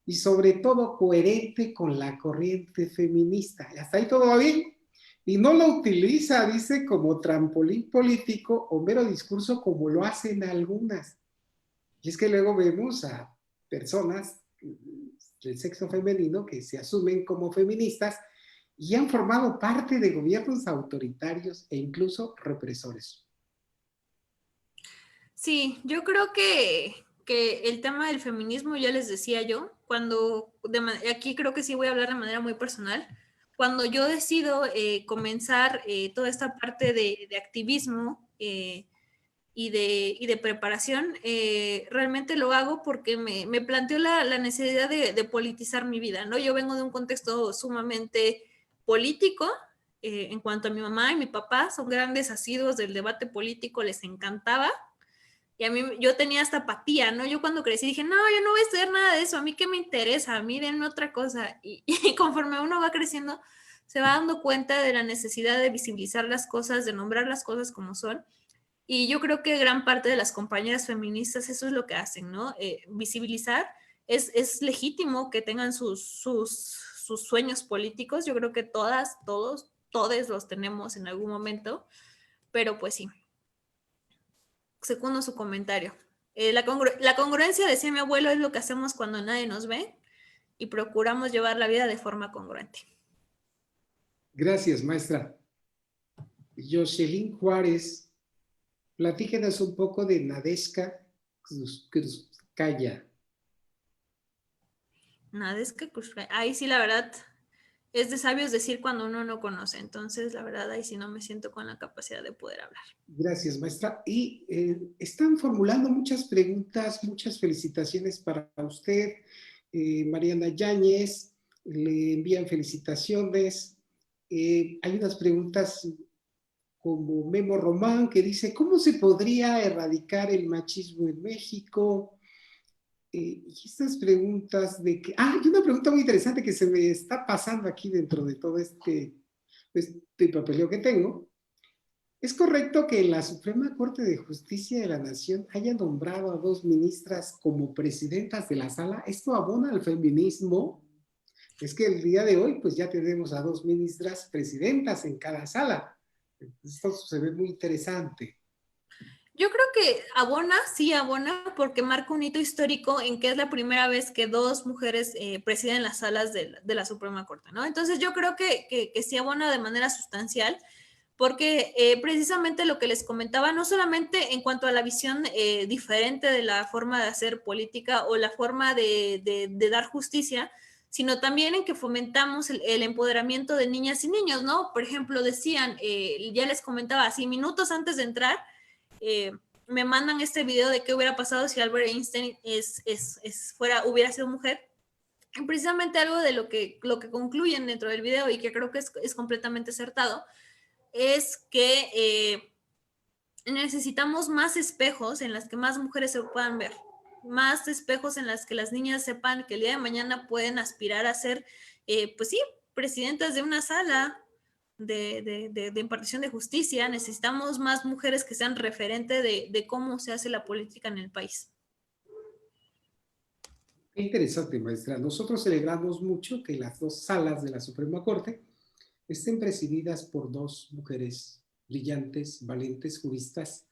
y sobre todo coherente con la corriente feminista. Y hasta ahí todo va bien. Y no lo utiliza, dice, como trampolín político o mero discurso como lo hacen algunas. Y es que luego vemos a personas del sexo femenino que se asumen como feministas y han formado parte de gobiernos autoritarios e incluso represores. Sí, yo creo que el tema del feminismo, ya les decía yo, aquí creo que sí voy a hablar de manera muy personal, cuando yo decido comenzar toda esta parte de activismo y de preparación, realmente lo hago porque me planteo la necesidad de politizar mi vida, ¿no? Yo vengo de un contexto sumamente político, en cuanto a mi mamá y mi papá, son grandes asiduos del debate político, les encantaba. Y a mí, yo tenía esta apatía, ¿no? Yo cuando crecí dije, no, yo no voy a estudiar nada de eso, a mí qué me interesa, a mí denme otra cosa. Y conforme uno va creciendo, se va dando cuenta de la necesidad de visibilizar las cosas, de nombrar las cosas como son. Y yo creo que gran parte de las compañeras feministas eso es lo que hacen, ¿no? Visibilizar. Es legítimo que tengan sus sueños políticos. Yo creo que todos los tenemos en algún momento, pero pues sí, segundo su comentario. La congruencia, decía mi abuelo, es lo que hacemos cuando nadie nos ve y procuramos llevar la vida de forma congruente. Gracias, maestra. Jocelyn Juárez, platíquenos un poco de Nadezhda Krúpskaya. Nada, es que ahí sí la verdad es de sabios decir cuando uno no conoce, entonces la verdad ahí sí no me siento con la capacidad de poder hablar. Gracias, maestra. Y están formulando muchas preguntas, muchas felicitaciones para usted. Mariana Yáñez, le envían felicitaciones. Hay unas preguntas como Memo Román que dice, ¿cómo se podría erradicar el machismo en México? Y estas preguntas de que... Ah, y una pregunta muy interesante que se me está pasando aquí dentro de todo este papeleo que tengo. ¿Es correcto que la Suprema Corte de Justicia de la Nación haya nombrado a 2 ministras como presidentas de la sala? ¿Esto abona al feminismo? Es que el día de hoy, pues ya tenemos a 2 ministras presidentas en cada sala. Esto se ve muy interesante. Yo creo que abona, sí abona, porque marca un hito histórico en que es la primera vez que 2 mujeres presiden las salas de la Suprema Corte, ¿no? Entonces yo creo que sí abona de manera sustancial, porque precisamente lo que les comentaba, no solamente en cuanto a la visión diferente de la forma de hacer política o la forma de dar justicia, sino también en que fomentamos el empoderamiento de niñas y niños, ¿no? Por ejemplo, decían, ya les comentaba, así minutos antes de entrar, me mandan este video de qué hubiera pasado si Albert Einstein hubiera sido mujer. Y precisamente algo de lo que concluyen dentro del video y que creo que es completamente acertado, es que necesitamos más espejos en las que más mujeres se puedan ver, más espejos en las que las niñas sepan que el día de mañana pueden aspirar a ser, pues sí, presidentas de una sala de impartición de justicia. Necesitamos más mujeres que sean referente de cómo se hace la política en el país. Qué interesante, maestra. Nosotros celebramos mucho que las 2 salas de la Suprema Corte estén presididas por 2 mujeres brillantes, valientes, juristas,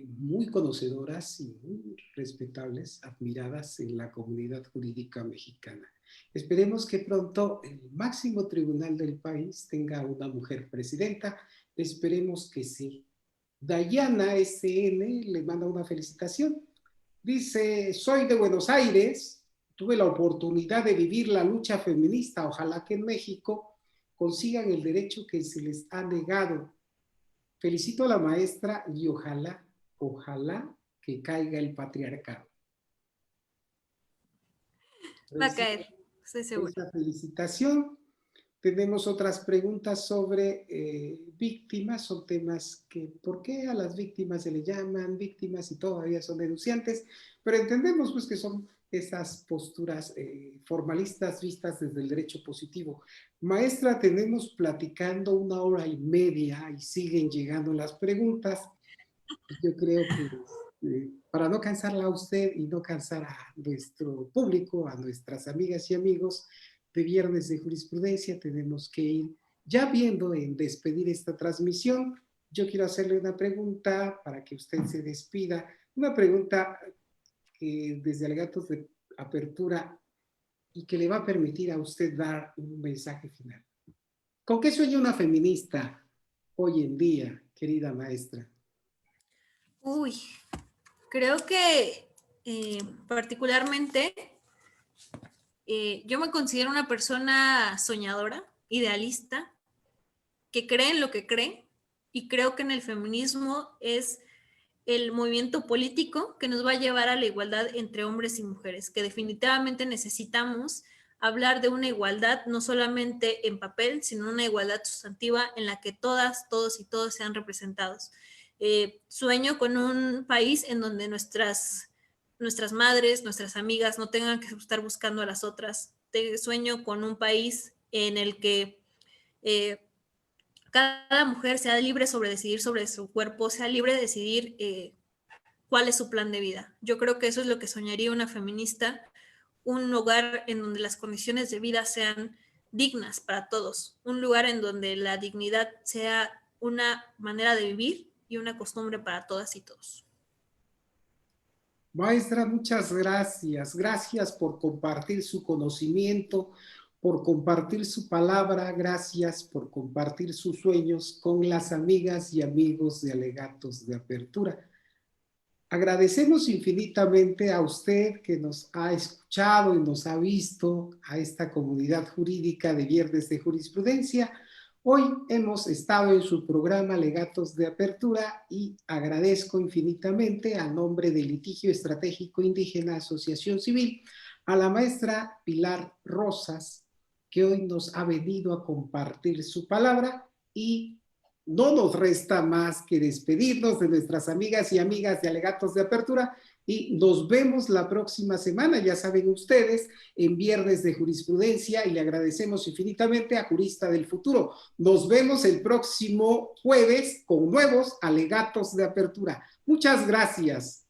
muy conocedoras y muy respetables, admiradas en la comunidad jurídica mexicana. Esperemos que pronto el máximo tribunal del país tenga una mujer presidenta. Esperemos que sí. Dayana SN le manda una felicitación. Dice, soy de Buenos Aires, tuve la oportunidad de vivir la lucha feminista. Ojalá que en México consigan el derecho que se les ha negado. Felicito a la maestra y ojalá que caiga el patriarcado. Va a caer, estoy segura. Esta felicitación. Tenemos otras preguntas sobre víctimas, son temas que, ¿por qué a las víctimas se le llaman víctimas y todavía son denunciantes? Pero entendemos pues que son esas posturas formalistas vistas desde el derecho positivo. Maestra, tenemos platicando 1 hora y media y siguen llegando las preguntas. Yo creo que para no cansarla a usted y no cansar a nuestro público, a nuestras amigas y amigos de Viernes de Jurisprudencia, tenemos que ir ya viendo en despedir esta transmisión. Yo quiero hacerle una pregunta para que usted se despida, una pregunta que desde Alegatos de Apertura y que le va a permitir a usted dar un mensaje final. ¿Con qué sueña una feminista hoy en día, querida maestra? Uy, creo que particularmente yo me considero una persona soñadora, idealista, que cree en lo que cree, y creo que en el feminismo es el movimiento político que nos va a llevar a la igualdad entre hombres y mujeres, que definitivamente necesitamos hablar de una igualdad no solamente en papel, sino una igualdad sustantiva en la que todas, todos y todos sean representados. Sueño con un país en donde nuestras madres, nuestras amigas no tengan que estar buscando a las otras. Sueño con un país en el que cada mujer sea libre sobre decidir sobre su cuerpo, sea libre de decidir cuál es su plan de vida. Yo creo que eso es lo que soñaría una feminista, un lugar en donde las condiciones de vida sean dignas para todos, un lugar en donde la dignidad sea una manera de vivir y una costumbre para todas y todos. Maestra, muchas gracias. Gracias por compartir su conocimiento, por compartir su palabra. Gracias por compartir sus sueños con las amigas y amigos de Alegatos de Apertura. Agradecemos infinitamente a usted que nos ha escuchado y nos ha visto, a esta comunidad jurídica de Viernes de Jurisprudencia. Hoy hemos estado en su programa Legatos de Apertura y agradezco infinitamente a nombre de Litigio Estratégico Indígena Asociación Civil a la maestra Pilar Rosas, que hoy nos ha venido a compartir su palabra y no nos resta más que despedirnos de nuestras amigas y amigas de Alegatos de Apertura y nos vemos la próxima semana, ya saben ustedes, en Viernes de Jurisprudencia y le agradecemos infinitamente a Jurista del Futuro. Nos vemos el próximo jueves con nuevos Alegatos de Apertura. Muchas gracias.